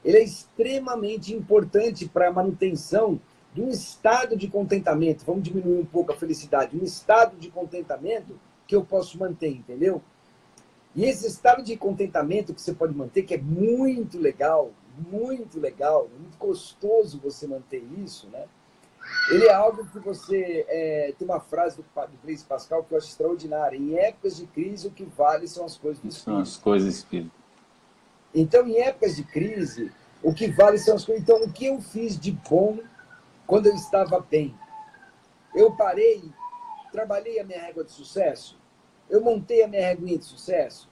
ele é extremamente importante para a manutenção de um estado de contentamento. Vamos diminuir um pouco a felicidade. Um estado de contentamento que eu posso manter, entendeu? E esse estado de contentamento que você pode manter, que é muito legal, muito gostoso você manter isso, né? Ele é algo que você... tem uma frase do Blaise Pascal que eu acho extraordinária. Em épocas de crise, o que vale são as coisas do espírito. São as coisas do espírito. Então, em épocas de crise, o que vale são as coisas. Então, o que eu fiz de bom quando eu estava bem? Eu parei, trabalhei a minha régua de sucesso, eu montei a minha reguinha de sucesso,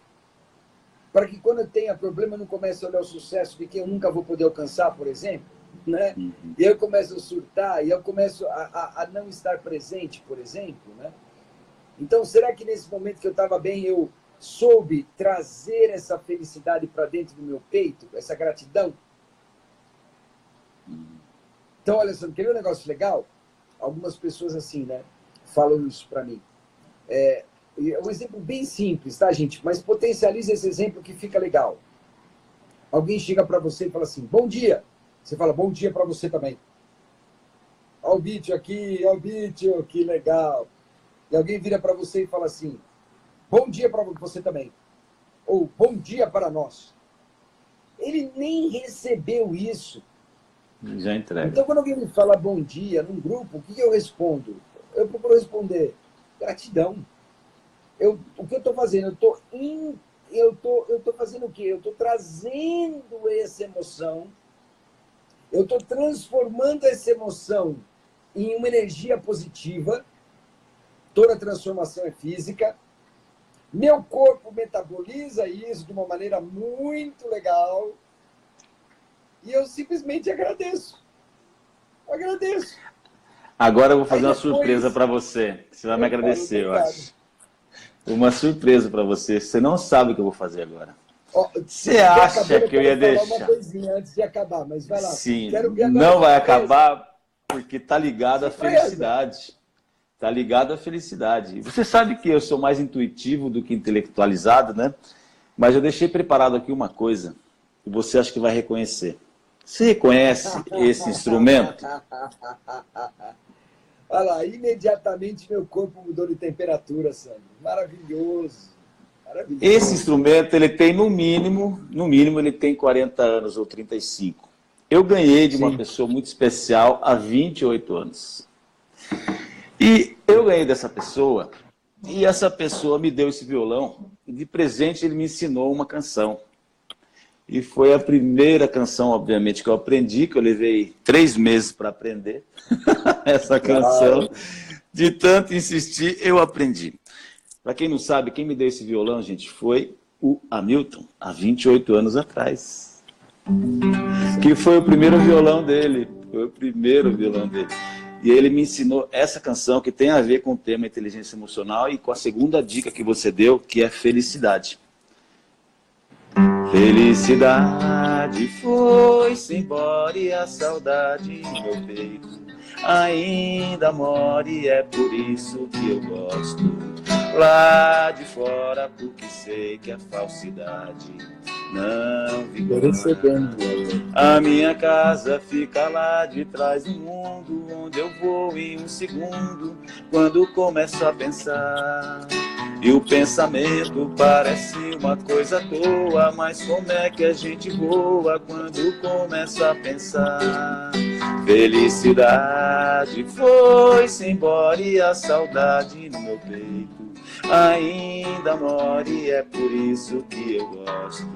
para que quando eu tenha problema eu não comece a olhar o sucesso de que eu nunca vou poder alcançar, por exemplo, né? E eu começo a surtar, e eu começo a não estar presente, por exemplo, né? Então, será que nesse momento que eu estava bem, eu soube trazer essa felicidade para dentro do meu peito, essa gratidão? Então, olha só, quer ver um negócio legal? Algumas pessoas assim, né, falam isso para mim. É um exemplo bem simples, tá, gente? Mas potencializa esse exemplo que fica legal. Alguém chega para você e fala assim, bom dia. Você fala, bom dia para você também. Olha o Bítio aqui, olha o Bítio, que legal. E alguém vira para você e fala assim, bom dia para você também. Ou bom dia para nós. Ele nem recebeu isso. Já entrega. Então, quando alguém me fala bom dia num grupo, o que eu respondo? procuro responder gratidão. O que eu estou fazendo? Eu tô fazendo o quê? Eu estou trazendo essa emoção, eu estou transformando essa emoção em uma energia positiva. Toda transformação é física. Meu corpo metaboliza isso de uma maneira muito legal. E eu simplesmente agradeço. Agradeço. Agora eu vou fazer uma surpresa para você. Você vai me agradecer, eu acho. Uma surpresa para você. Você não sabe o que eu vou fazer agora. Você acha que eu ia deixar? Uma coisinha antes de acabar, mas vai lá. Sim, não vai acabar porque tá ligado à felicidade. Tá ligado à felicidade. Você sabe que eu sou mais intuitivo do que intelectualizado, né? Mas eu deixei preparado aqui uma coisa que você acha que vai reconhecer. Você reconhece esse instrumento? Olha lá, imediatamente meu corpo mudou de temperatura, Sandro. Maravilhoso. Maravilhoso. Esse instrumento, ele tem no mínimo ele tem 40 anos ou 35. Eu ganhei de uma pessoa muito especial há 28 anos. E eu ganhei dessa pessoa, e essa pessoa me deu esse violão, e de presente ele me ensinou uma canção. E foi a primeira canção, obviamente, que eu aprendi, que eu levei 3 meses para aprender essa canção. De tanto insistir, eu aprendi. Para quem não sabe, quem me deu esse violão, gente, foi o Hamilton, há 28 anos atrás. Que foi o primeiro violão dele. Foi o primeiro violão dele. E ele me ensinou essa canção que tem a ver com o tema inteligência emocional e com a segunda dica que você deu, que é felicidade. Felicidade foi-se embora e a saudade no meu peito ainda mora e é por isso que eu gosto lá de fora, porque sei que a falsidade não vigora. A minha casa fica lá de trás do mundo, onde eu vou em um segundo, quando começo a pensar. E o pensamento parece uma coisa à toa, mas como é que a gente voa quando começa a pensar? Felicidade foi-se embora e a saudade no meu peito ainda mora e é por isso que eu gosto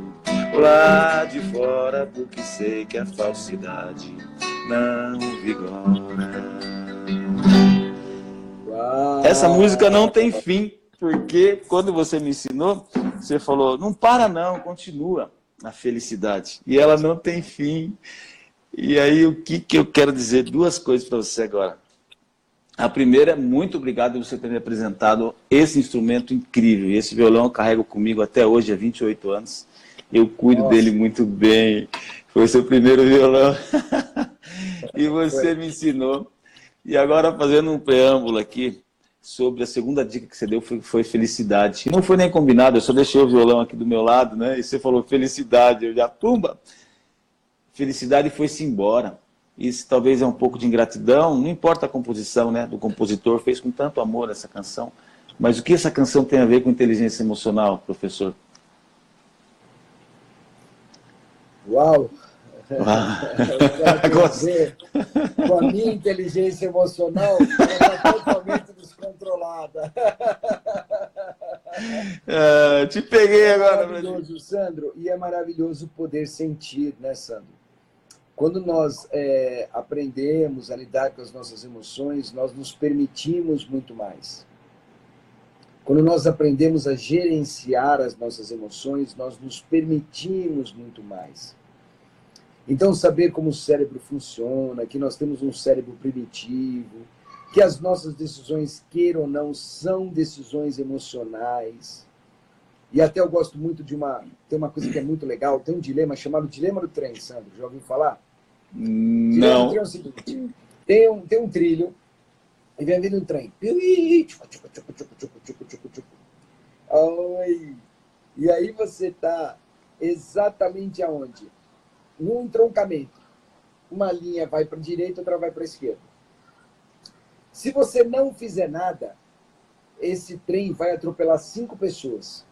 lá de fora, porque sei que a falsidade não vigora. Essa música não tem fim, porque quando você me ensinou, você falou, não para não, continua a felicidade. E ela não tem fim. E aí, o que eu quero dizer? 2 coisas para você agora. A primeira é muito obrigado por você ter me apresentado esse instrumento incrível. E esse violão eu carrego comigo até hoje, há 28 anos. Eu cuido dele muito bem. Foi o seu primeiro violão. E você me ensinou. E agora, fazendo um preâmbulo aqui, sobre a segunda dica que você deu, foi felicidade. E não foi nem combinado, eu só deixei o violão aqui do meu lado, né? E você falou felicidade, eu já, pumba! Felicidade foi-se embora. Isso talvez é um pouco de ingratidão, não importa a composição, né, do compositor, fez com tanto amor essa canção. Mas o que essa canção tem a ver com inteligência emocional, professor? Uau! Com a minha inteligência emocional, ela está totalmente descontrolada. Te peguei agora. É maravilhoso, Sandro, e é maravilhoso poder sentir, né, Sandro? Quando nós aprendemos a lidar com as nossas emoções, nós nos permitimos muito mais. Quando nós aprendemos a gerenciar as nossas emoções, nós nos permitimos muito mais. Então, saber como o cérebro funciona, que nós temos um cérebro primitivo, que as nossas decisões, queiram ou não, são decisões emocionais. E até eu gosto muito tem uma coisa que é muito legal, tem um dilema chamado dilema do trem, Sandro, já ouviu falar? Não. O dilema do trem é o seguinte, tem um trilho, e vem vindo um trem. E aí você está exatamente aonde? Num entroncamento. Uma linha vai para a direita, outra vai para a esquerda. Se você não fizer nada, esse trem vai atropelar 5 pessoas.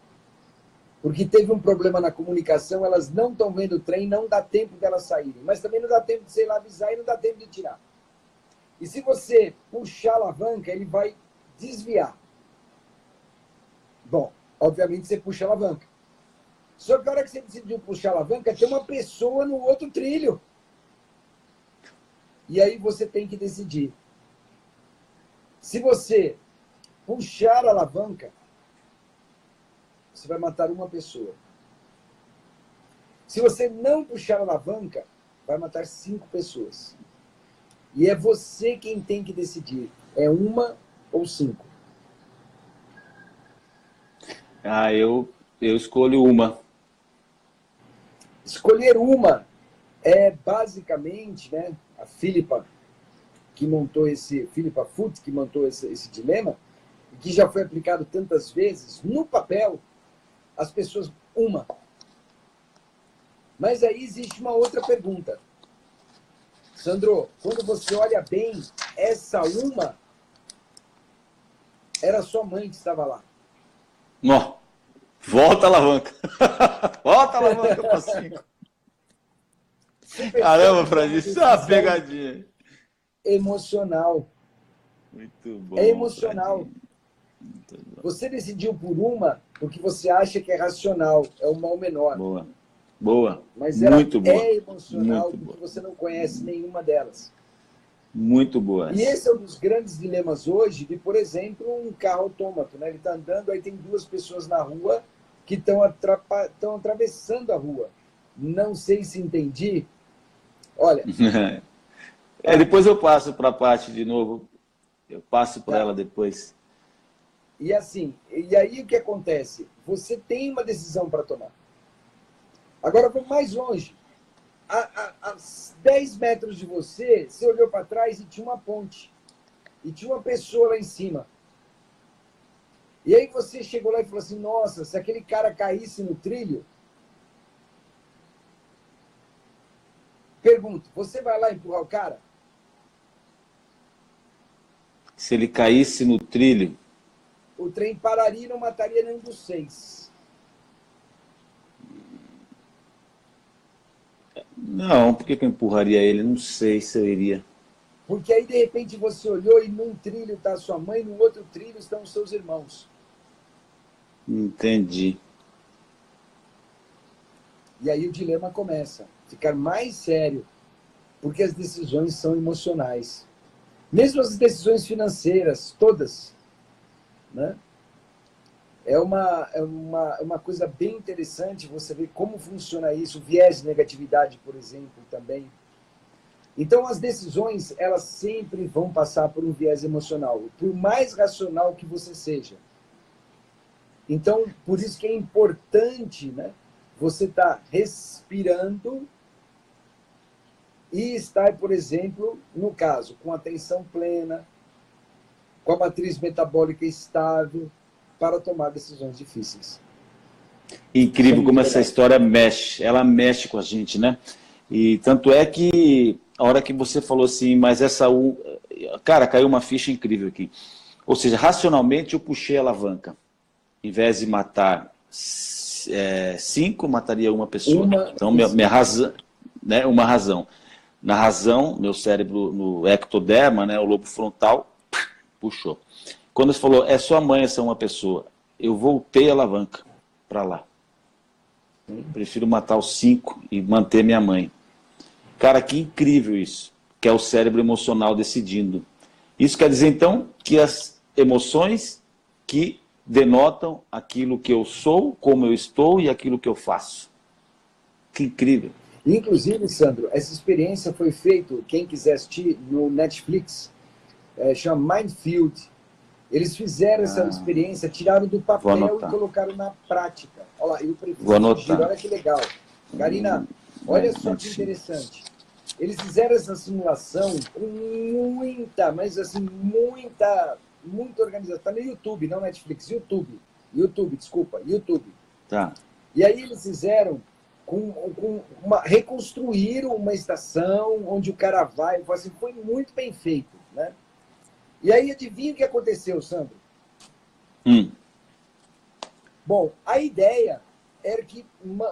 Porque teve um problema na comunicação, elas não estão vendo o trem, não dá tempo delas saírem. Mas também não dá tempo de, sei lá, avisar e não dá tempo de tirar. E se você puxar a alavanca, ele vai desviar. Bom, obviamente você puxa a alavanca. Só que a hora que você decidiu puxar a alavanca, tem uma pessoa no outro trilho. E aí você tem que decidir. Se você puxar a alavanca, você vai matar uma pessoa. Se você não puxar a alavanca, vai matar 5 pessoas. E é você quem tem que decidir. É uma ou 5. Eu escolho uma. Escolher uma é basicamente, né, a Philippa Foot, que montou esse dilema, que já foi aplicado tantas vezes, no papel, as pessoas, uma. Mas aí existe uma outra pergunta. Sandro, quando você olha bem, essa uma era sua mãe que estava lá. Não. Volta a alavanca. Volta a alavanca para 5. Caramba, Francisco, isso é uma pegadinha. Emocional. Muito bom. É emocional. Muito bom. Você decidiu por uma porque você acha que é racional, é o mal menor. Boa. Boa. Mas ela muito boa. É emocional muito porque boa. você não conhece nenhuma delas. Muito boa. E esse é um dos grandes dilemas hoje de, por exemplo, um carro autômato, né? Ele está andando, aí tem 2 pessoas na rua que estão atravessando a rua. Não sei se entendi. Olha. Depois eu passo para a parte de novo. Eu passo para ela depois. E assim, e aí o que acontece? Você tem uma decisão para tomar. Agora vamos mais longe. A 10 metros de você, você olhou para trás e tinha uma ponte. E tinha uma pessoa lá em cima. E aí você chegou lá e falou assim, nossa, se aquele cara caísse no trilho... Pergunto, você vai lá empurrar o cara? Se ele caísse no trilho... O trem pararia e não mataria nenhum dos 6. Não, por que eu empurraria ele? Não sei se eu iria. Porque aí, de repente, você olhou e num trilho está sua mãe, no outro trilho estão os seus irmãos. Entendi. E aí o dilema começa a ficar mais sério, porque as decisões são emocionais. Mesmo as decisões financeiras, todas, né? É uma coisa bem interessante você ver como funciona isso, o viés de negatividade, por exemplo, também. Então, as decisões, elas sempre vão passar por um viés emocional, por mais racional que você seja. Então, por isso que é importante, né, você estar respirando e estar, por exemplo, no caso, com atenção plena, com a matriz metabólica estável, para tomar decisões difíceis. Incrível como essa história mexe, ela mexe com a gente, né? E tanto é que a hora que você falou assim, mas essa... Cara, caiu uma ficha incrível aqui. Ou seja, racionalmente eu puxei a alavanca. Em vez de matar 5, mataria uma pessoa. Então, minha razão, né, uma razão. Na razão, meu cérebro, no ectoderma, né, o lobo frontal, puxou. Quando você falou, é sua mãe essa uma pessoa, eu voltei a alavanca para lá. Prefiro matar os 5 e manter minha mãe. Cara, que incrível isso, que é o cérebro emocional decidindo. Isso quer dizer, então, que as emoções que denotam aquilo que eu sou, como eu estou e aquilo que eu faço. Que incrível. Inclusive, Sandro, essa experiência foi feita, quem quiser assistir, no Netflix, chama Mindfield. Eles fizeram essa experiência, tiraram do papel e colocaram na prática. Olha lá, eu prefiro fugir, olha que legal. Karina, olha só que interessante. Eles fizeram essa simulação com muita, mas assim, muita organização. Está no YouTube, não Netflix, YouTube. YouTube. Tá. E aí eles fizeram, reconstruíram uma estação onde o cara vai, assim, foi muito bem feito, né? E aí, adivinha o que aconteceu, Sandro? Bom, a ideia era que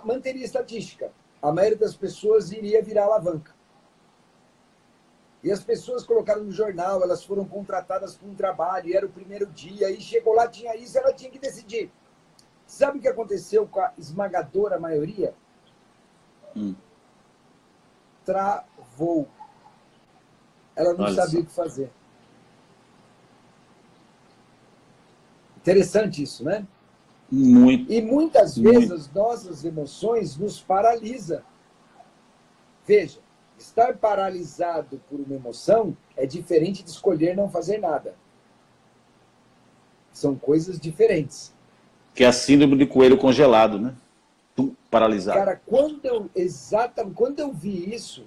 manteria estatística. A maioria das pessoas iria virar alavanca. E as pessoas colocaram no jornal, elas foram contratadas para um trabalho, e era o primeiro dia, e chegou lá, tinha isso, ela tinha que decidir. Sabe o que aconteceu com a esmagadora maioria? Travou. Ela não sabia o que fazer. Interessante isso, né? Muito. E muitas vezes as nossas emoções nos paralisam. Veja, estar paralisado por uma emoção é diferente de escolher não fazer nada. São coisas diferentes. Que é a síndrome de coelho congelado, né? Paralisado. Cara, quando eu vi isso,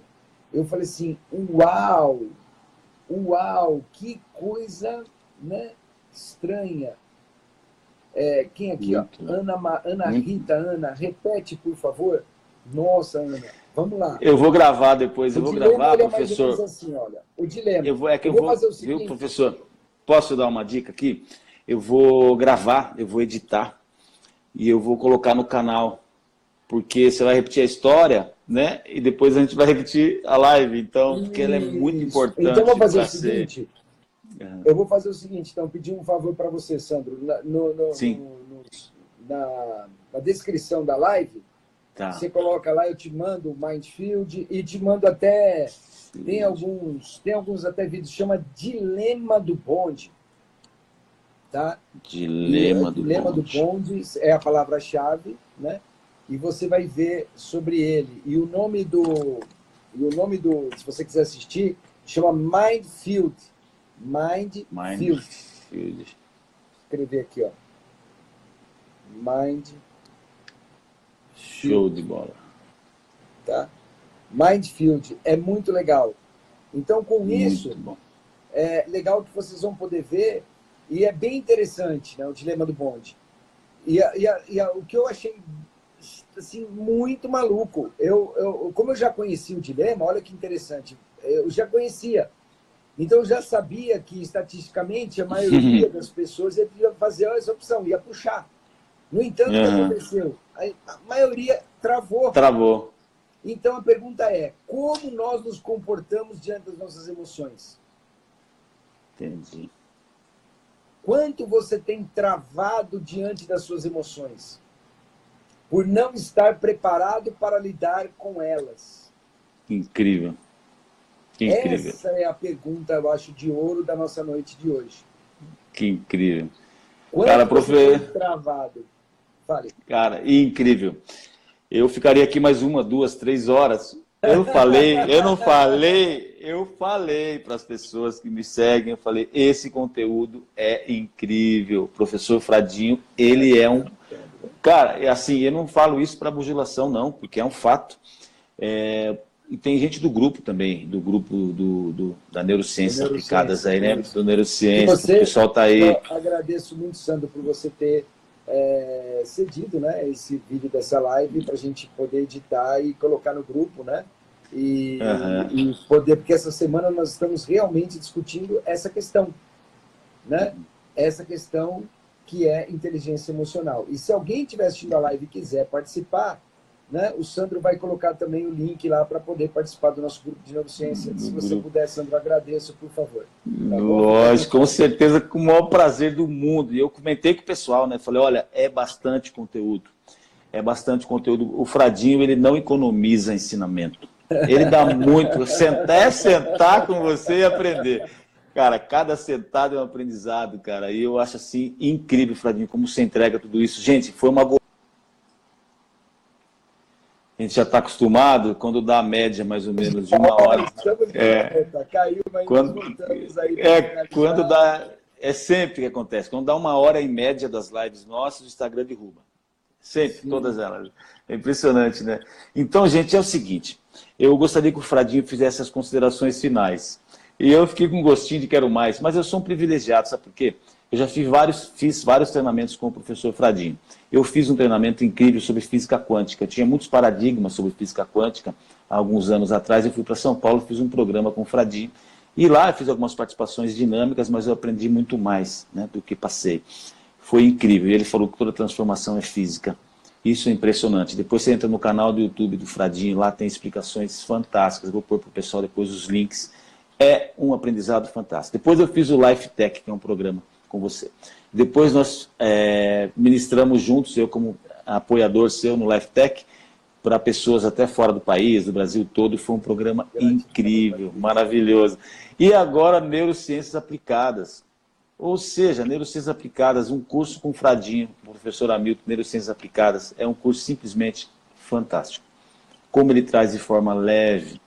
eu falei assim, uau, que coisa, né, estranha. Quem aqui, ó? Ana Rita, repete, por favor. Nossa, Ana, vamos lá. Eu vou gravar depois, professor. É mais ou menos assim, olha, o dilema. Eu vou fazer o seguinte. Viu, professor? Posso dar uma dica aqui? Eu vou gravar, eu vou editar e eu vou colocar no canal, porque você vai repetir a história, né? E depois a gente vai repetir a live, então, porque ela é muito importante. Então, eu vou fazer o seguinte. Eu vou fazer o seguinte, então, pedir um favor para você, Sandro. Na descrição da live, você coloca lá, eu te mando o Mindfield e te mando até... Tem alguns até vídeos, chama Dilema do Bonde. Tá? Dilema do Bonde é a palavra-chave, né? E você vai ver sobre ele. E o nome do, se você quiser assistir, chama Mindfield. Mindfield. Vou escrever aqui, ó. Mindfield. Show de bola. Tá? Mindfield é muito legal. Então, com isso, é legal que vocês vão poder ver, e é bem interessante, né, o Dilema do Bonde. E o que eu achei assim, muito maluco, como eu já conhecia o dilema, olha que interessante, eu já conhecia. Então, eu já sabia que, estatisticamente, a maioria das pessoas ia fazer essa opção, ia puxar. No entanto, o que aconteceu? A maioria travou. Então, a pergunta é, como nós nos comportamos diante das nossas emoções? Entendi. Quanto você tem travado diante das suas emoções? Por não estar preparado para lidar com elas. Incrível. Que incrível. Essa é a pergunta, eu acho, de ouro da nossa noite de hoje. Que incrível. Quanto você tem travado? Fale. Cara, incrível. Eu ficaria aqui mais 1, 2, 3 horas. Eu falei para as pessoas que me seguem, eu falei, esse conteúdo é incrível. O professor Fradinho, ele é um... Cara, é assim, eu não falo isso para bujulação, não, porque é um fato. E tem gente do grupo também, do grupo da Neurociências Aplicadas aí, né? Do Neurociência, o pessoal está aí. Eu agradeço muito, Sandro, por você ter cedido, né, esse vídeo dessa live para a gente poder editar e colocar no grupo, né? E poder, porque essa semana nós estamos realmente discutindo essa questão, né? Essa questão que é inteligência emocional. E se alguém estiver assistindo a live e quiser participar, né, o Sandro vai colocar também o link lá para poder participar do nosso grupo de neurociência. Se você puder, Sandro, agradeço, por favor. Tá lógico, com certeza, com o maior prazer do mundo. E eu comentei com o pessoal, né? Falei, olha, é bastante conteúdo. É bastante conteúdo. O Fradinho, ele não economiza ensinamento. Ele dá muito. Sentar com você e aprender. Cara, cada sentado é um aprendizado, cara. E eu acho assim incrível, Fradinho, como você entrega tudo isso. Gente, foi uma... A gente já está acostumado, quando dá a média mais ou menos de 1 hora. Caiu, mas voltamos aí. Quando dá... É sempre que acontece. Quando dá 1 hora em média das lives nossas, o Instagram derruba. Sempre, sim, todas elas. É impressionante, né? Então, gente, é o seguinte. Eu gostaria que o Fradinho fizesse as considerações finais. E eu fiquei com gostinho de quero mais. Mas eu sou um privilegiado, sabe por quê? Eu já fiz vários treinamentos com o professor Fradinho. Eu fiz um treinamento incrível sobre física quântica. Tinha muitos paradigmas sobre física quântica. Há alguns anos atrás eu fui para São Paulo, fiz um programa com o Fradinho. E lá eu fiz algumas participações dinâmicas, mas eu aprendi muito mais, né, do que passei. Foi incrível. E ele falou que toda transformação é física. Isso é impressionante. Depois você entra no canal do YouTube do Fradinho, lá tem explicações fantásticas. Vou pôr para o pessoal depois os links. É um aprendizado fantástico. Depois eu fiz o Life Tech, que é um programa com você. Depois nós ministramos juntos, eu como apoiador seu no Life Tech, para pessoas até fora do país, do Brasil todo. Foi um programa incrível, maravilhoso. E agora, Neurociências Aplicadas. Ou seja, Neurociências Aplicadas, um curso com o Fradinho, o professor Hamilton, Neurociências Aplicadas, é um curso simplesmente fantástico. Como ele traz de forma leve,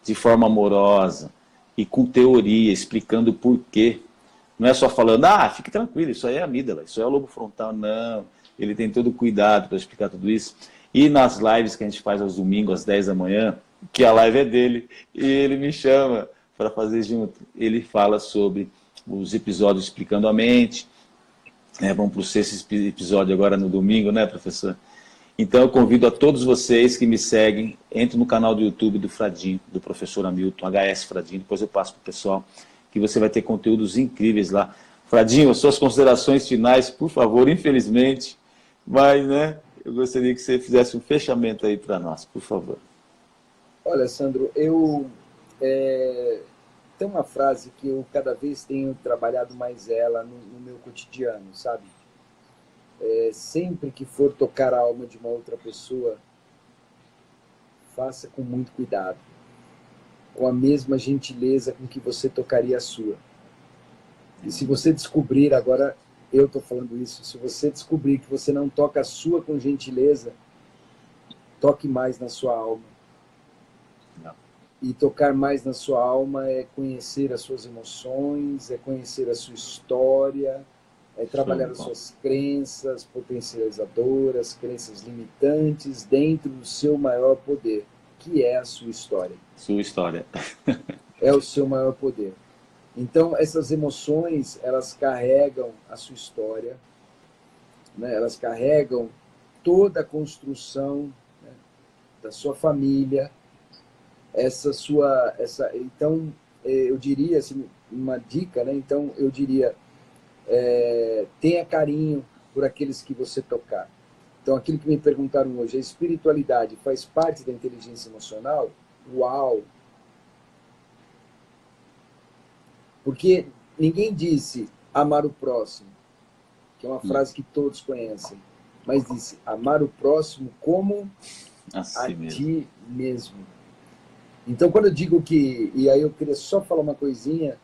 de forma amorosa e com teoria, explicando o porquê. Não é só falando, fique tranquilo, isso aí é amígdala, isso aí é o lobo frontal. Não, ele tem todo o cuidado para explicar tudo isso. E nas lives que a gente faz aos domingos, às 10 da manhã, que a live é dele, e ele me chama para fazer junto. Ele fala sobre os episódios explicando a mente. Vamos para o 6º episódio agora no domingo, né, professor? Então eu convido a todos vocês que me seguem, entre no canal do YouTube do Fradinho, do professor Hamilton, HS Fradinho, depois eu passo para o pessoal, que você vai ter conteúdos incríveis lá. Fradinho, as suas considerações finais, por favor, infelizmente, mas, né, eu gostaria que você fizesse um fechamento aí para nós, por favor. Olha, Sandro, tem uma frase que eu cada vez tenho trabalhado mais ela no meu cotidiano, sabe? Sempre que for tocar a alma de uma outra pessoa, faça com muito cuidado, com a mesma gentileza com que você tocaria a sua. E se você descobrir, agora eu estou falando isso, se você descobrir que você não toca a sua com gentileza, toque mais na sua alma. Não. E tocar mais na sua alma é conhecer as suas emoções, é conhecer a sua história, é trabalhar as suas crenças potencializadoras, crenças limitantes dentro do seu maior poder, que é a sua história. Sua história. É o seu maior poder. Então, essas emoções, elas carregam a sua história, né? Elas carregam toda a construção, né, da sua família, então, eu diria, assim, uma dica, né? Então, eu diria, tenha carinho por aqueles que você tocar. Então, aquilo que me perguntaram hoje, a espiritualidade faz parte da inteligência emocional? Uau! Porque ninguém disse amar o próximo, que é uma frase que todos conhecem, mas disse amar o próximo como a ti mesmo. Então, quando eu digo que, e aí eu queria só falar uma coisinha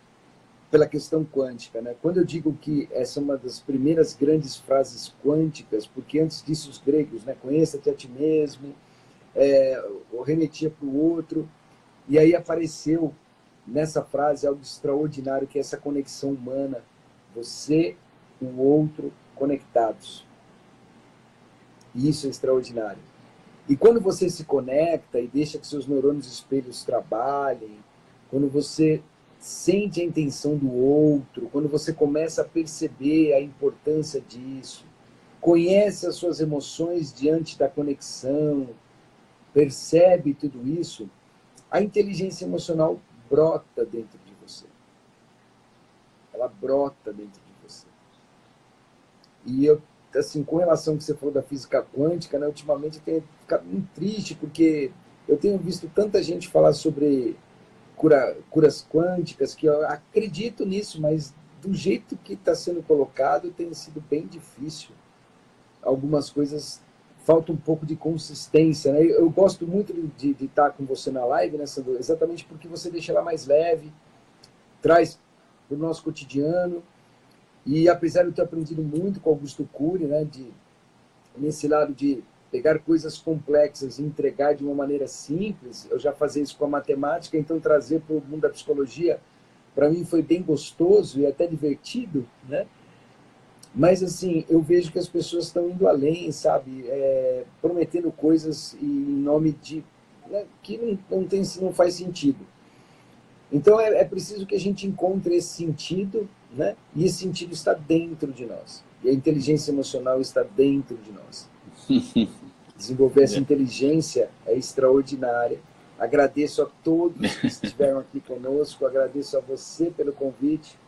pela questão quântica, né? Quando eu digo que essa é uma das primeiras grandes frases quânticas, porque antes disso os gregos, né? Conheça-te a ti mesmo, remetia para o outro, e aí apareceu nessa frase algo extraordinário, que é essa conexão humana, você e o outro conectados. E isso é extraordinário. E quando você se conecta e deixa que seus neurônios espelhos trabalhem, quando você sente a intenção do outro, quando você começa a perceber a importância disso, conhece as suas emoções diante da conexão, percebe tudo isso, a inteligência emocional brota dentro de você. Ela brota dentro de você. E eu, assim, com relação ao que você falou da física quântica, né, ultimamente eu tenho ficado muito triste, porque eu tenho visto tanta gente falar sobre curas quânticas, que eu acredito nisso, mas do jeito que está sendo colocado tem sido bem difícil. Algumas coisas falta um pouco de consistência, né? Eu gosto muito de estar com você na live, né, Sandro? Exatamente porque você deixa ela mais leve, traz para o nosso cotidiano. E apesar de eu ter aprendido muito com Augusto Cury, né, nesse lado de pegar coisas complexas e entregar de uma maneira simples, eu já fazia isso com a matemática, então trazer para o mundo da psicologia, para mim foi bem gostoso e até divertido, né? Mas, assim, eu vejo que as pessoas estão indo além, sabe? Prometendo coisas em nome de... né, que não faz sentido. Então, é preciso que a gente encontre esse sentido, né? E esse sentido está dentro de nós. E a inteligência emocional está dentro de nós. Desenvolver essa inteligência é extraordinária. Agradeço a todos que estiveram aqui conosco, agradeço a você pelo convite.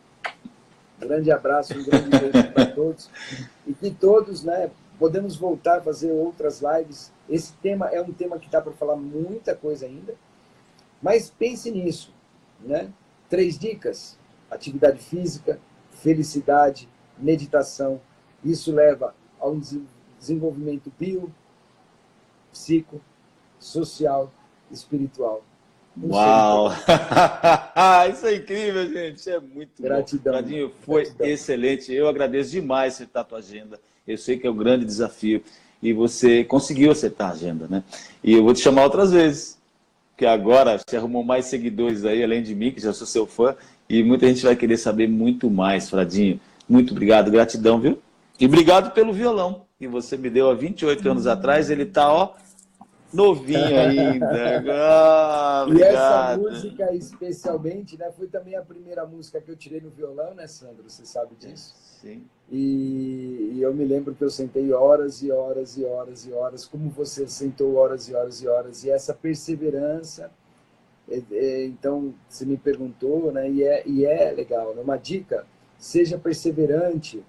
Um grande abraço, um grande beijo para todos. E que todos, né, podemos voltar a fazer outras lives. Esse tema é um tema que dá para falar muita coisa ainda, mas pense nisso, né? 3 dicas: atividade física, felicidade, meditação. Isso leva a um desenvolvimento bio, psico, social, espiritual. Uau! Isso é incrível, gente. Isso é muito gratidão, bom. Fradinho, foi excelente. Eu agradeço demais acertar a tua agenda. Eu sei que é um grande desafio. E você conseguiu acertar a agenda, né? E eu vou te chamar outras vezes. Porque agora você arrumou mais seguidores aí, além de mim, que já sou seu fã. E muita gente vai querer saber muito mais, Fradinho. Muito obrigado, gratidão, viu? E obrigado pelo violão que você me deu há 28 anos atrás. Ele tá, ó, novinho ainda. Ah, e essa obrigado. música, especialmente, né, foi também a primeira música que eu tirei no violão, né, Sandro? Você sabe disso? Sim. E eu me lembro que eu sentei horas e horas e horas e horas, como você sentou horas e horas e horas, e essa perseverança. Então, você me perguntou, né, e é legal, né? Uma dica: seja perseverante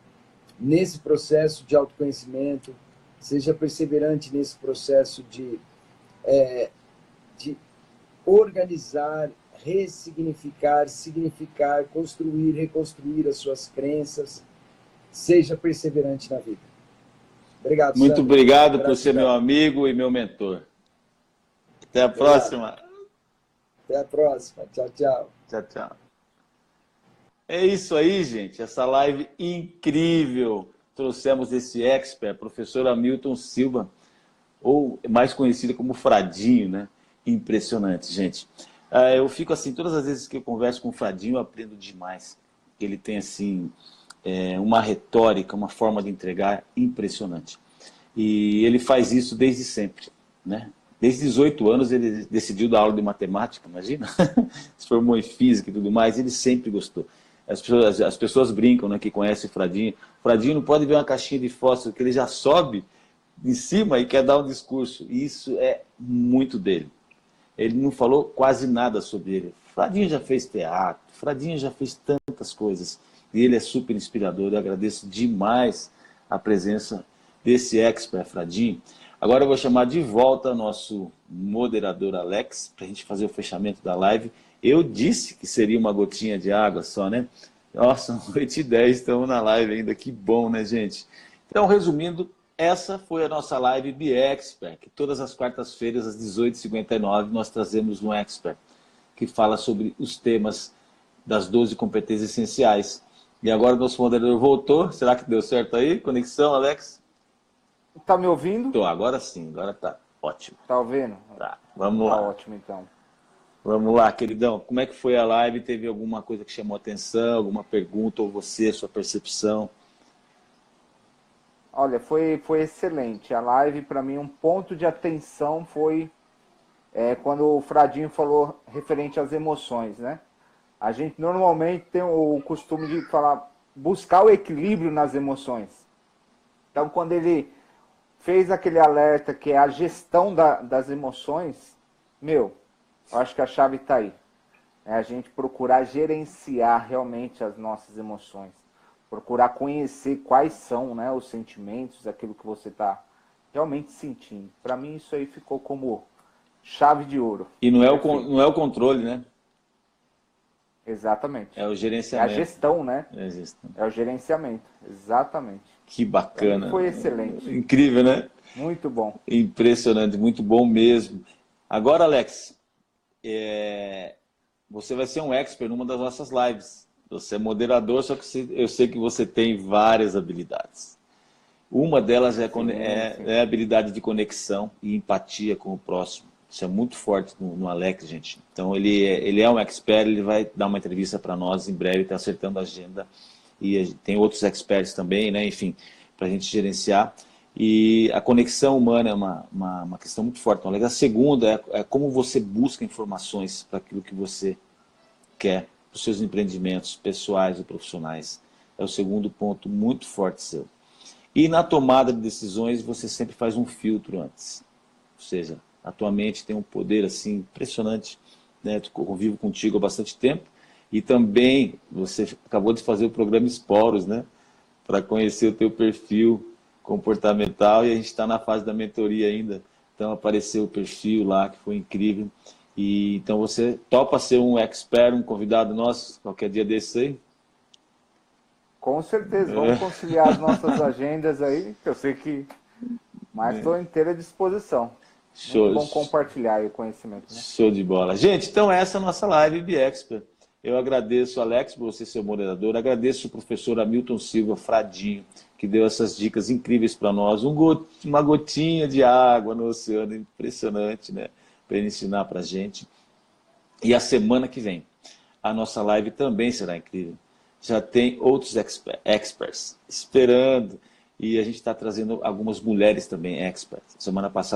nesse processo de autoconhecimento, seja perseverante nesse processo de organizar, ressignificar, significar, construir, reconstruir as suas crenças. Seja perseverante na vida. Obrigado, Muito Sandro. obrigado por ser meu amigo e meu mentor. Até a próxima. Até a próxima. Tchau, tchau. Tchau, tchau. É isso aí, gente. Essa live incrível. Trouxemos esse expert, professor Hamilton Silva, ou mais conhecido como Fradinho, né? Impressionante, gente. Eu fico assim, todas as vezes que eu converso com o Fradinho, eu aprendo demais. Ele tem, assim, uma retórica, uma forma de entregar impressionante. E ele faz isso desde sempre, né? Desde 18 anos ele decidiu dar aula de matemática, imagina? Se formou em física e tudo mais, ele sempre gostou. As pessoas brincam, né, que conhecem o Fradinho. O Fradinho não pode ver uma caixinha de fósforo, que ele já sobe em cima e quer dar um discurso. E isso é muito dele. Ele não falou quase nada sobre ele. Fradinho já fez teatro, Fradinho já fez tantas coisas. E ele é super inspirador. Eu agradeço demais a presença desse expert, Fradinho. Agora eu vou chamar de volta nosso moderador Alex, para a gente fazer o fechamento da live. Eu disse que seria uma gotinha de água só, né? Nossa, 8h10, estamos na live ainda. Que bom, né, gente? Então, resumindo, essa foi a nossa live Be Expert, que todas as quartas-feiras, às 18h59, nós trazemos um expert que fala sobre os temas das 12 competências essenciais. E agora o nosso moderador voltou. Será que deu certo aí? Conexão, Alex? Tá me ouvindo? Tô, agora sim, agora tá ótimo. Tá ouvindo? Tá, vamos lá. Tá ótimo, então. Vamos lá, queridão. Como é que foi a live? Teve alguma coisa que chamou a atenção? Alguma pergunta? Ou você, sua percepção? Olha, foi excelente. A live, para mim, um ponto de atenção foi quando o Fradinho falou referente às emoções, né? A gente normalmente tem o costume de falar, buscar o equilíbrio nas emoções. Então, quando ele fez aquele alerta que é a gestão das emoções, eu acho que a chave está aí. É a gente procurar gerenciar realmente as nossas emoções. Procurar conhecer quais são, né, os sentimentos, aquilo que você está realmente sentindo. Para mim, isso aí ficou como chave de ouro. E não é o controle, né? Exatamente. É o gerenciamento. É a gestão, né? É a gestão. É o gerenciamento, exatamente. Que bacana. Foi excelente. Incrível, né? Muito bom. Impressionante, muito bom mesmo. Agora, Alex, você vai ser um expert numa das nossas lives. Você é moderador, só que eu sei que você tem várias habilidades. Uma delas é a habilidade de conexão e empatia com o próximo. Isso é muito forte no Alex, gente. Então, ele é um expert, ele vai dar uma entrevista para nós em breve, está acertando a agenda. E tem outros experts também, né? Enfim, para a gente gerenciar. E a conexão humana é uma questão muito forte no Alex. A segunda é como você busca informações para aquilo que você quer, para os seus empreendimentos pessoais e profissionais. É o segundo ponto muito forte seu. E na tomada de decisões, você sempre faz um filtro antes. Ou seja, a tua mente tem um poder assim impressionante, né? Eu convivo contigo há bastante tempo. E também você acabou de fazer o programa Esporos, né? Para conhecer o teu perfil comportamental, e a gente está na fase da mentoria ainda. Então apareceu o perfil lá, que foi incrível. E então você topa ser um expert, um convidado nosso, qualquer dia desse aí? Com certeza, vamos conciliar as nossas agendas aí, que eu sei que... Mas estou à inteira disposição. Show. Muito bom compartilhar o conhecimento. Né? Show de bola. Gente, então essa é a nossa live BXpert. Eu agradeço, Alex, por você ser o moderador. Agradeço o professor Hamilton Silva Fradinho, que deu essas dicas incríveis para nós. Uma gotinha de água no oceano, impressionante, né? Para ele ensinar para a gente. E a semana que vem, a nossa live também será incrível. Já tem outros experts esperando. E a gente está trazendo algumas mulheres também experts. Semana passada